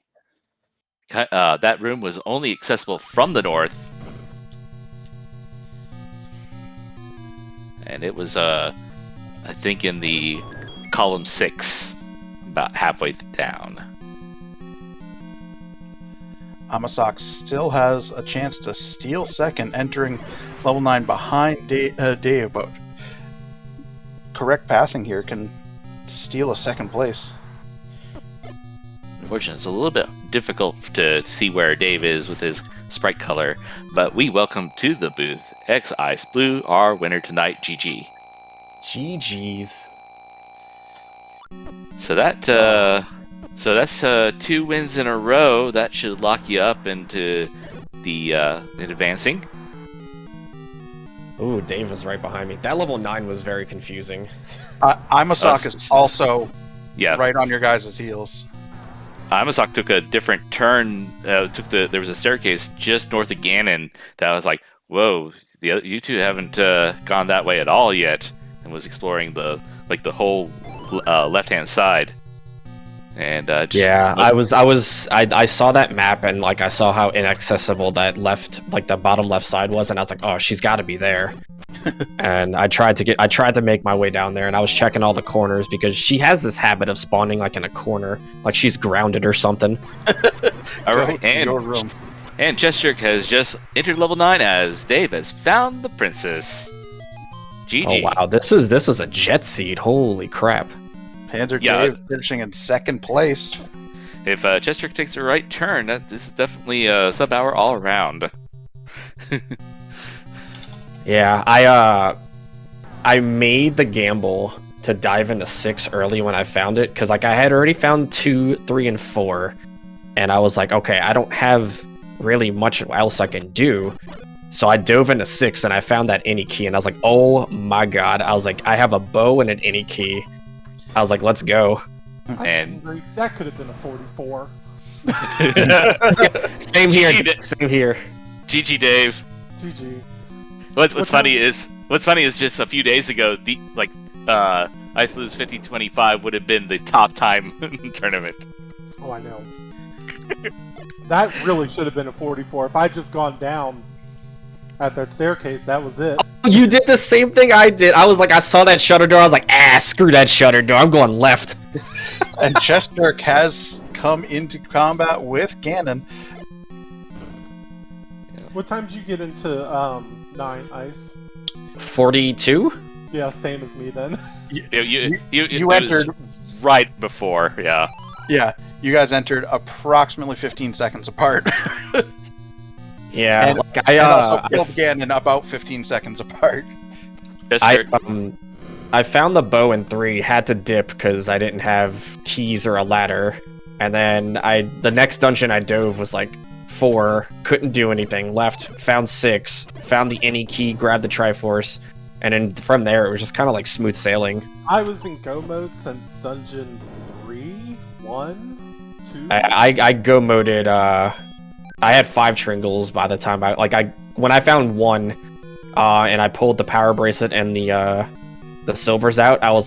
That room was only accessible from the north. And it was, I think, in the column 6, about halfway down. Amasak still has a chance to steal second, entering level 9 behind Dave, but correct pathing here can steal a second place. Unfortunately, it's a little bit difficult to see where Dave is with his sprite color, but we welcome to the booth X Ice Blue, our winner tonight, GG. GG's. So that's 2 wins in a row. That should lock you up into the in advancing. Ooh, Dave was right behind me. That level 9 was very confusing. Amasak is also right on your guys' heels. Amasak took a different turn. There was a staircase just north of Ganon that I was like, "Whoa, you two haven't gone that way at all yet," and was exploring the whole left-hand side. And I saw that map and I saw how inaccessible that the bottom left side was, and I was like, "Oh, she's got to be there." And I tried to make my way down there, and I was checking all the corners because she has this habit of spawning in a corner, like she's grounded or something. All right, and Chester has just entered level 9 as Dave has found the princess. GG. Oh wow, this is a jet seed. Holy crap! Panzer Dave finishing in second place. If Chester takes the right turn, this is definitely a sub-hour all around. Yeah, I made the gamble to dive into 6 early when I found it, because I had already found 2, 3, and 4, and I was like, okay, I don't have really much else I can do, so I dove into 6 and I found that any key, and I was like, oh my god, I was like, I have a bow and an any key. I was like, let's go. And that could have been a 44. Same here. GG, Dave. GG. What's funny is just a few days ago, Ice Blue's 50-25 would have been the top time tournament. Oh, I know. That really should have been a 44. If I'd just gone down at that staircase, that was it. You did the same thing I did. I was like, I saw that shutter door. I was like, screw that shutter door. I'm going left. And Chester has come into combat with Ganon. What time did you get into 9 Ice? 42? Yeah, same as me then. You entered right before, yeah. Yeah, you guys entered approximately 15 seconds apart. Yeah, and also killed Ganon about 15 seconds apart. I found the bow in 3, had to dip because I didn't have keys or a ladder, and then the next dungeon I dove was 4, couldn't do anything, left, found 6, found the any key, grabbed the Triforce, and then from there it was just kind of smooth sailing. I was in go mode since dungeon 3, 1, 2. I go moded. I had 5 Tringles by the time when I found 1, and I pulled the power bracelet and the silvers out. I was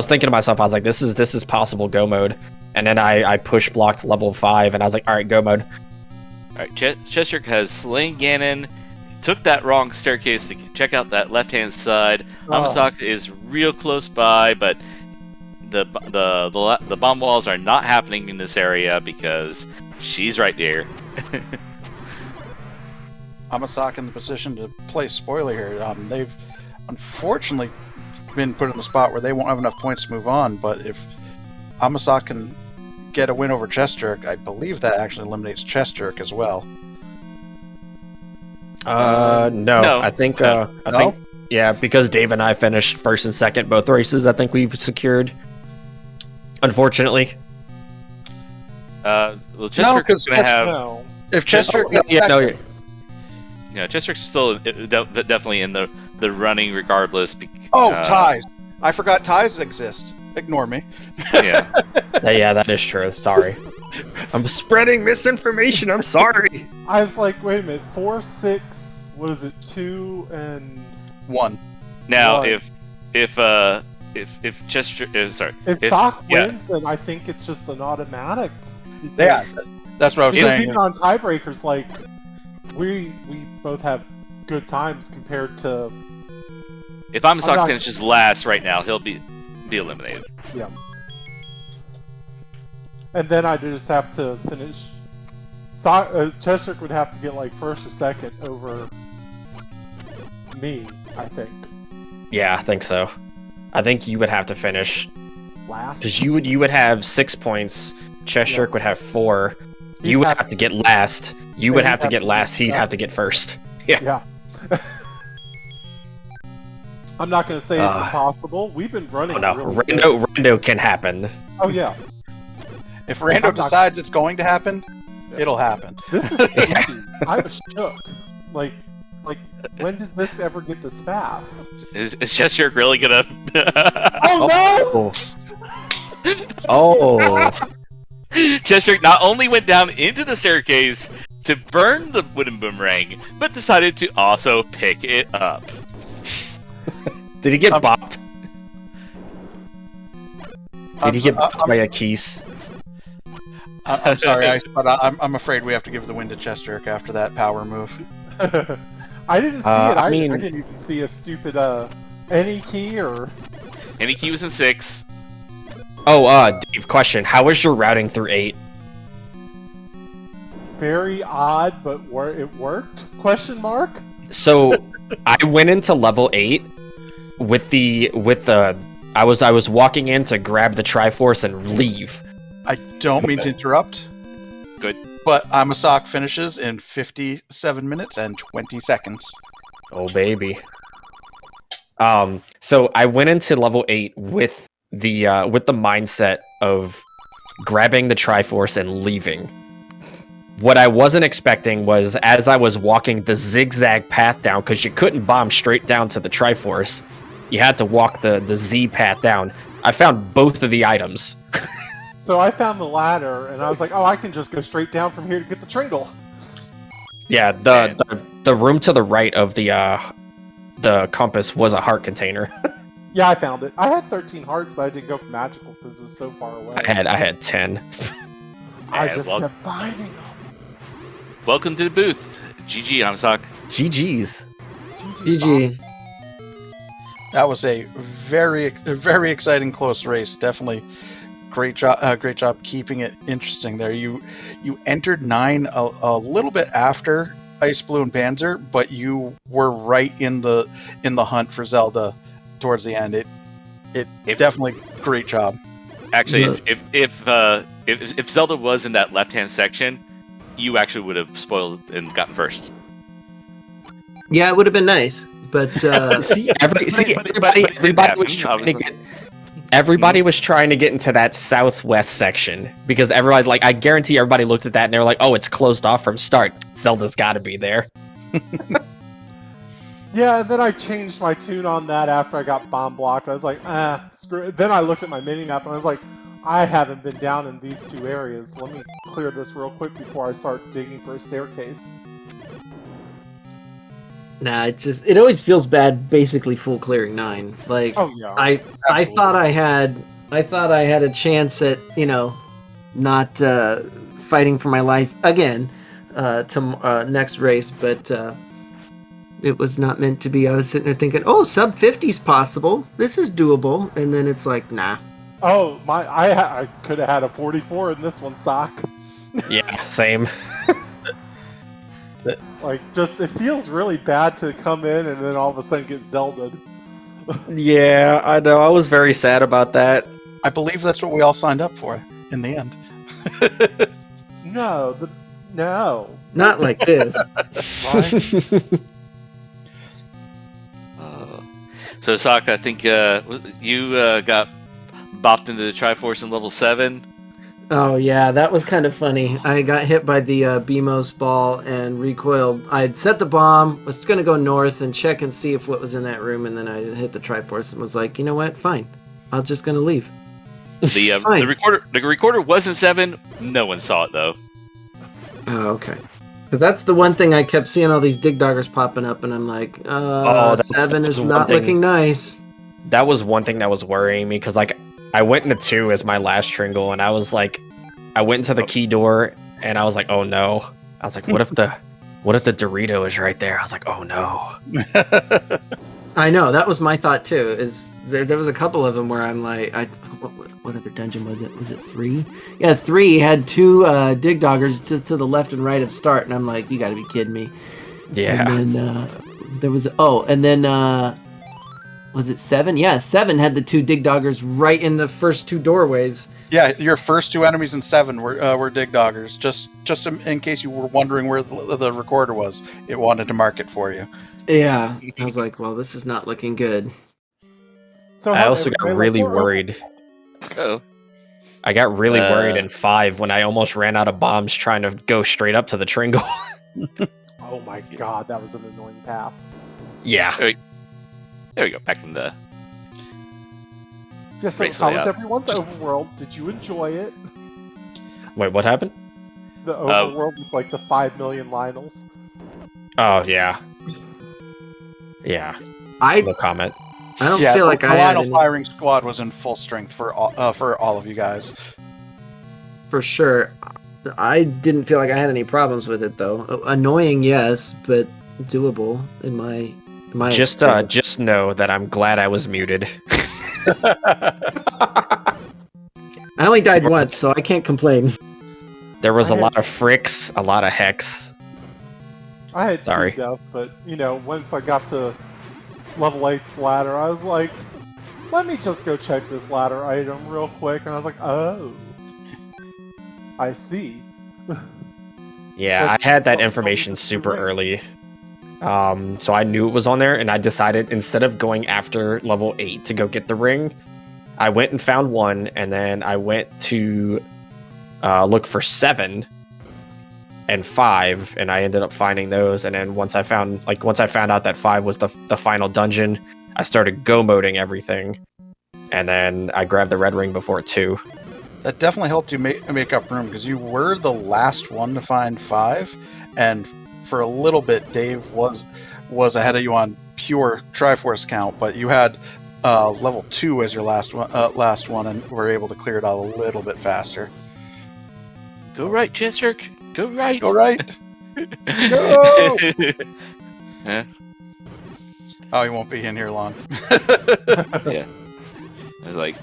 thinking to myself, I was like, this is possible go mode. And then I push blocked level 5, and I was like, all right, go mode. All right, Chester has slain Ganon. Took that wrong staircase to check out that left-hand side. Amasak is real close by, but the bomb walls are not happening in this area because she's right there. Amasak in the position to play spoiler here. They've unfortunately been put in the spot where they won't have enough points to move on, but if Amasak can get a win over Chesterk, I believe that actually eliminates Chesterk as well. No. I think, yeah, because Dave and I finished first and second both races, I think we've secured. Unfortunately. Well, Chesterk's gonna have. No. If Chesterk gets second, Yeah, Chesterk's still definitely in the running regardless. ties. I forgot ties exist. Ignore me. Yeah. Yeah, that is true. Sorry. I'm spreading misinformation. I'm sorry. I was like, wait a minute, 4, 6, what is it, 2 and 1. Now, One. if Chester, sorry, If Sock wins, then I think it's just an automatic. Yeah, that's what I was Because saying. even on tiebreakers, like we both have good times compared to. if Amasak finishes last right now, he'll be eliminated. Yeah. And then I just have to finish. Chester would have to get like first or second over me, I think. Yeah, I think so. I think you would have to finish Last. because you would have 6 points. Chester would have 4. You would have to get last. You would have to get last. He'd have to get first. Yeah. I'm not going to say it's impossible. We've been running. Oh no, really good. Rando can happen. Oh yeah. If Rando decides it's going to happen, it'll happen. This is spooky. I was shook. Like, when did this ever get this fast? Is Chester really gonna? Oh no! Oh. Chester not only went down into the staircase to burn the wooden boomerang, but decided to also pick it up. Did he get bopped? Did he get bopped by a keys? I'm sorry, but I'm afraid we have to give the win to Chesterk after that power move. I didn't see it. I I mean- didn't even see a stupid any key or. Any key was in 6. Oh, Dave, question. How was your routing through 8? Very odd, but it worked? Question mark. So, I went into level 8 with the I was walking in to grab the Triforce and leave. I don't mean to interrupt. Good. But Amasak finishes in 57 minutes and 20 seconds. Oh baby. So I went into level 8 with the mindset of grabbing the Triforce and leaving. What I wasn't expecting was, as I was walking the zigzag path down, because you couldn't bomb straight down to the Triforce, you had to walk the Z path down. I found both of the items. So I found the ladder, and I was like, "Oh, I can just go straight down from here to get the Tringle." Yeah, the room to the right of the compass was a heart container. Yeah, I found it. I had 13 hearts, but I didn't go for magical because it was so far away. I had 10. I Yeah, just well- kept finding them. Welcome to the booth, GG Amasak. GG's. GG. That was a very exciting close race. Definitely great job keeping it interesting there. You entered 9 a little bit after Ice Blue and Panzer, but you were right in the hunt for Zelda towards the end. It definitely great job. Actually, if Zelda was in that left-hand section, you actually would have spoiled and gotten first. Yeah, it would have been nice, but Everybody was trying to get into that southwest section because everybody, like, I guarantee everybody looked at that and they were like, "Oh, it's closed off from start. Zelda's got to be there." Yeah, and then I changed my tune on that after I got bomb blocked. I was like, screw it. Then I looked at my mini-map and I was like, I haven't been down in these 2 areas. Let me clear this real quick before I start digging for a staircase. nah, it always feels bad. Basically, full clearing 9. Like, Oh, yeah. I thought I had a chance at not fighting for my life again to next race, but it was not meant to be. I was sitting there thinking, oh, sub 50's possible. This is doable. And then it's like, nah. Oh, I could have had a 44 in this one, sock. Yeah, same. Like, just, it feels really bad to come in and then all of a sudden get Zelda'd. Yeah, I know. I was very sad about that. I believe that's what we all signed up for in the end. No, no. Not like this. Right? So, Sokka, I think you got bopped into the Triforce in level 7. Oh, yeah, that was kind of funny. I got hit by the BMOS ball and recoiled. I'd set the bomb, was going to go north and check and see if what was in that room, and then I hit the Triforce and was like, you know what? Fine. I'm just going to leave. The recorder was in 7. No one saw it, though. Oh, okay. Because that's the one thing I kept seeing all these dig doggers popping up, and I'm like, 7 is not looking nice. That was one thing that was worrying me, because, like, I went into 2 as my last Tringle, and I was like, I went into the key door, and I was like, oh no. I was like, what if the Dorito is right there? I was like, oh no. I know, that was my thought too. Is there was a couple of them where I'm like, what other dungeon was it? Was it 3? Yeah, 3 had 2 dig doggers just to the left and right of start, and I'm like, you got to be kidding me. Yeah. And then there was was it 7? Yeah, 7 had the 2 dig doggers right in the first 2 doorways. Yeah, your first 2 enemies in 7 were dig doggers. Just in case you were wondering where the recorder was, it wanted to mark it for you. Yeah, I was like, well, this is not looking good. So I also got really worried. Oh. I got really worried in 5 when I almost ran out of bombs trying to go straight up to the Tringle. Oh my god, that was an annoying path. Yeah. There we go. Back in the... Yeah, so Race how was layout. everyone's overworld? Did you enjoy it? Wait, what happened? The overworld with like the 5 million Lionels? Oh, yeah. Yeah. No comment. I don't feel like the I had Lionel any, firing squad was in full strength for all of you guys. for sure. I didn't feel like I had any problems with it though. Annoying, yes, but doable in my Just know that I'm glad I was muted. I only died once, so I can't complain. There was a lot of fricks, a lot of hex. I had Sorry. 2 deaths, but once I got to level 8's ladder, I was like, let me just go check this ladder item real quick, and I was like, oh, I see. Yeah, I had that information super early. So I knew it was on there, and I decided instead of going after level 8 to go get the ring, I went and found 1, and then I went to look for 7 and 5, and I ended up finding those. And then once I found out that 5 was the final dungeon, I started go-moding everything, and then I grabbed the red ring before 2. That definitely helped you make up room, because you were the last one to find 5, and for a little bit Dave was ahead of you on pure Triforce count, but you had level 2 as your last one, and were able to clear it out a little bit faster. Go right, Chester. Go right. Go right. Go. Oh, he won't be in here long. Yeah. I was like,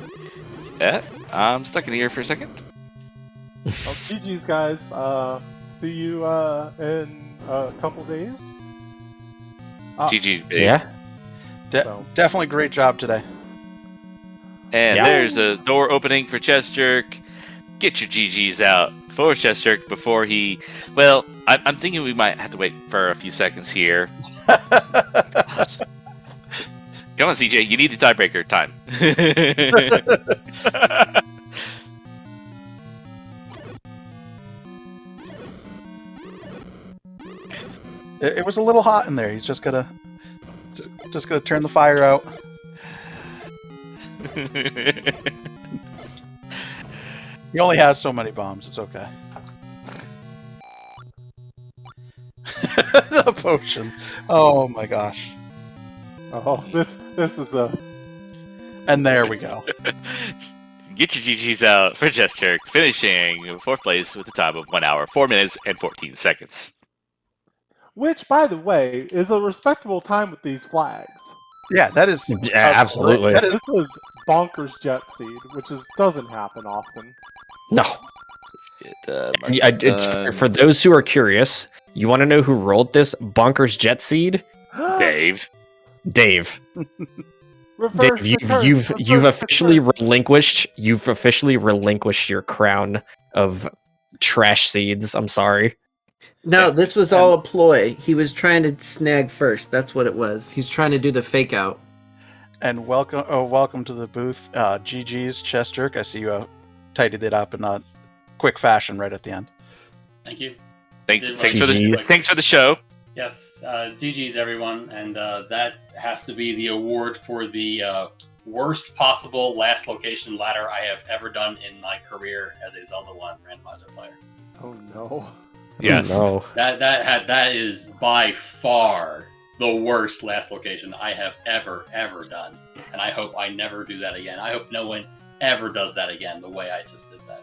I'm stuck in here for a second. Well, GG's, guys. See you in a couple days. GG. Big. Yeah. Definitely great job today. And Yeah. there's a door opening for Chester. Get your GGs out for Chester before he... Well, I'm thinking we might have to wait for a few seconds here. Come on, CJ. You need the tiebreaker time. It was a little hot in there. He's just gonna turn the fire out. He only has so many bombs. It's okay. The potion. Oh my gosh. Oh, this is a... And there we go. Get your GGs out for Chess Jerk, finishing 4th place with a time of 1 hour, 4 minutes, and 14 seconds. Which, by the way, is a respectable time with these flags. Yeah, that is absolutely. That is This was bonkers jet seed, which doesn't happen often. No. For those who are curious, you want to know who rolled this bonkers jet seed? Dave. Reverse Dave, the curse, you've reverse the officially curse. relinquished your crown of trash seeds. I'm sorry. No, this was all a ploy. He was trying to snag first. That's what it was. He's trying to do the fake out. And welcome to the booth, GG's Chess Jerk. I see you tidied it up in a quick fashion right at the end. Thank you. Thanks GGs. for the show. Yes, GG's everyone, and that has to be the award for the worst possible last location ladder I have ever done in my career as a Zelda 1 randomizer player. Oh no. Yes. No. That is by far the worst last location I have ever done, and I hope I never do that again. I hope no one ever does that again the way I just did that.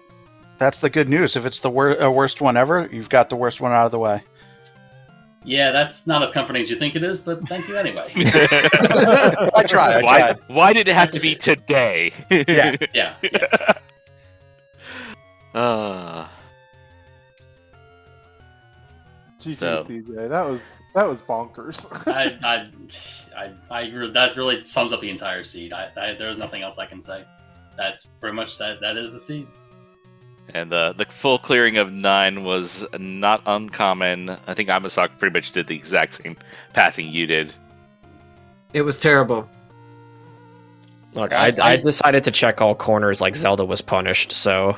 That's the good news. If it's the worst one ever, you've got the worst one out of the way. Yeah, that's not as comforting as you think it is, but thank you anyway. I tried. Why did it have to be today? Yeah. Yeah. GCCJ, that was bonkers. I agree. That really sums up the entire seed. There's nothing else I can say. That's pretty much that. That is the seed. And the full clearing of 9 was not uncommon. I think Amasak pretty much did the exact same pathing you did. It was terrible. Look, I decided to check all corners like Zelda was punished, so...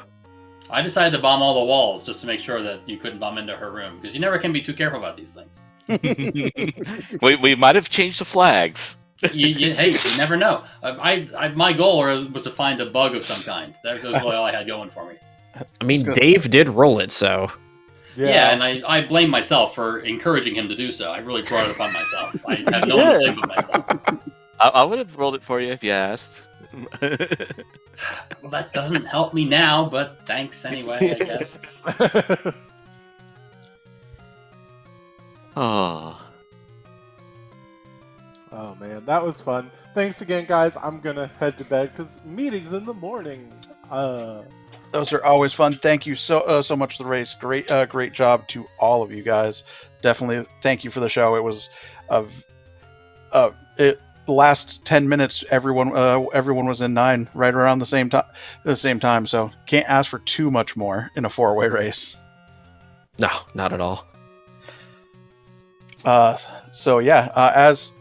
I decided to bomb all the walls just to make sure that you couldn't bomb into her room, because you never can be too careful about these things. we might have changed the flags. Hey, you never know. My goal was to find a bug of some kind. That was really all I had going for me. I mean, Dave did roll it, so... Yeah, and I blame myself for encouraging him to do so. I really brought it upon myself. I have no one to blame but myself. I would have rolled it for you if you asked. Well, that doesn't help me now, but thanks anyway, I guess. Oh. Oh man, that was fun. Thanks again, guys. I'm gonna head to bed because meeting's in the morning. Those are always fun. Thank you so much for the race. Great job to all of you guys. Definitely thank you for the show. It was the last 10 minutes. Everyone was in 9 right around the same time. So can't ask for too much more in a 4-way race. No, not at all. So yeah, as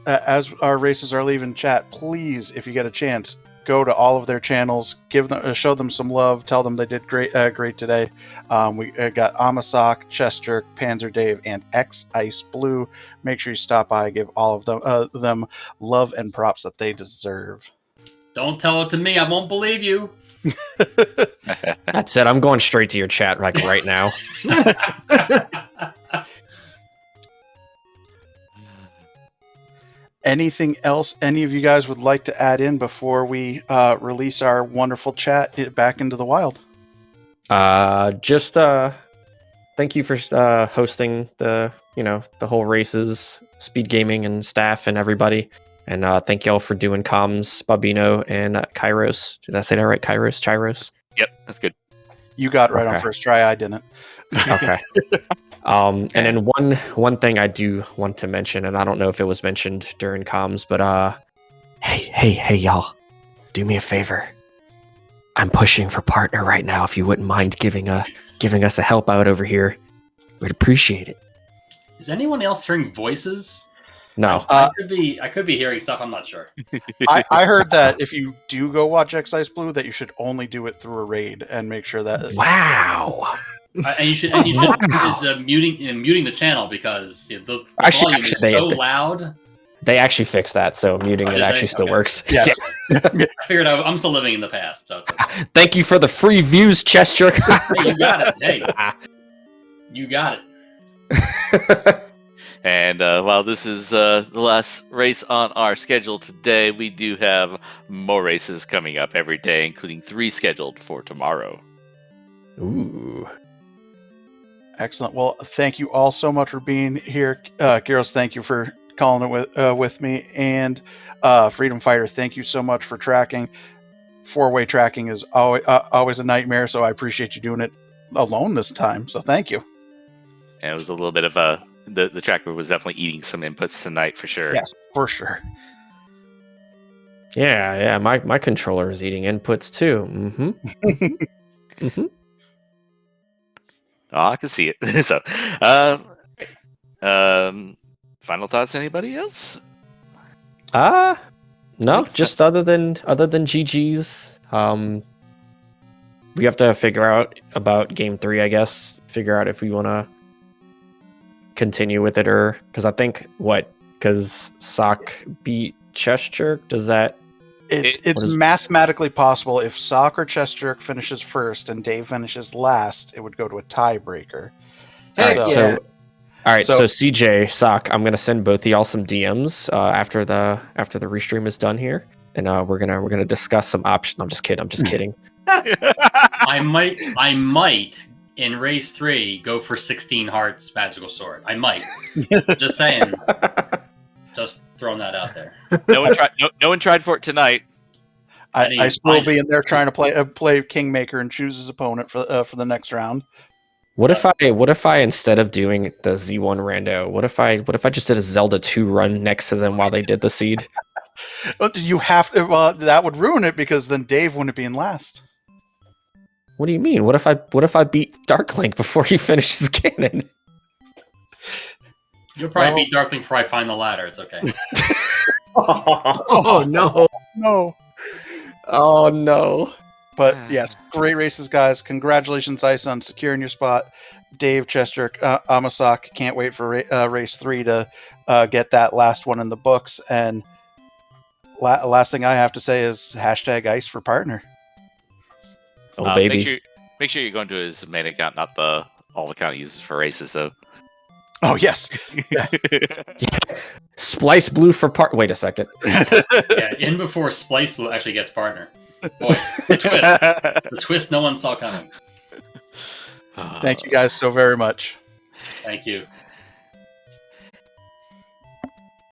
our races are leaving chat, please, if you get a chance, go to all of their channels, show them some love, tell them they did great today. We got Amasak, Chess Jerk, Panzer Dave, and X Ice Blue. Make sure you stop by, give all of them love and props that they deserve. Don't tell it to me. I won't believe you. That's it. I'm going straight to your chat right now. Anything else any of you guys would like to add in before we release our wonderful chat back into the wild? Just thank you for hosting the whole races, SpeedGaming and staff and everybody. And thank y'all for doing comms, Babino and Kairos. Did I say that right? Kairos? Yep, that's good. You got it right on first try. I didn't. Okay. And then one thing I do want to mention, and I don't know if it was mentioned during comms, but hey y'all, do me a favor. I'm pushing for partner right now. If you wouldn't mind giving us a help out over here, we'd appreciate it. Is anyone else hearing voices? No. I could be hearing stuff. I'm not sure. I heard that if you do go watch X Ice Blue, that you should only do it through a raid and make sure that. Wow. And you should muting the channel because the volume is so loud. They actually fixed that, so muting it actually still works. Yeah. I figured I'm still living in the past, so it's okay. Thank you for the free views, Chess Jerk. Hey, you got it. Hey, you got it. And while this is the last race on our schedule today, we do have more races coming up every day, including 3 scheduled for tomorrow. Ooh. Excellent. Well, thank you all so much for being here. Gyros, thank you for calling it with me. And Freedom Fighter, thank you so much for tracking. 4-way tracking is always a nightmare, so I appreciate you doing it alone this time. So thank you. And it was a little bit of the tracker was definitely eating some inputs tonight for sure. Yes, for sure. Yeah. My controller is eating inputs too. Mm-hmm. Oh, I can see it. So, final thoughts, anybody else? No, just other than GG's. We have to figure out about game 3, I guess. Figure out if we want to continue with it or because I think because Sock beat Chest Jerk. Does that? It's mathematically possible if Sock or Chest Jerk finishes first and Dave finishes last, it would go to a tiebreaker. Heck yeah. So CJ, Sock, I'm gonna send both of y'all some DMs after the restream is done here, and we're gonna discuss some options. I'm just kidding. I might in race 3 go for 16 hearts magical sword. I might. Just saying. Just throwing that out there. No one tried for it tonight. I will be in there trying to play Kingmaker and choose his opponent for the next round. What if I instead of doing the Z1 rando, what if I just did a Zelda 2 run next to them while they did the seed? You have to. Well, that would ruin it because then Dave wouldn't be in last. What do you mean? What if I beat Dark Link before he finishes canon? You'll probably beat Darkling before I find the ladder. It's okay. Oh no! No. Oh no! But yes, great races, guys. Congratulations, Ice, on securing your spot. Dave, Chester, Amasak, can't wait for race 3 to get that last one in the books. And last thing I have to say is hashtag Ice for partner. Oh baby! Make sure you're going to his main account, not the all account he uses for races, though. Oh yes. Yeah. Splice Blue for part. Wait a second. Yeah, in before Splice Blue actually gets partner. Boy, the twist no one saw coming. Thank you guys so very much. Thank you.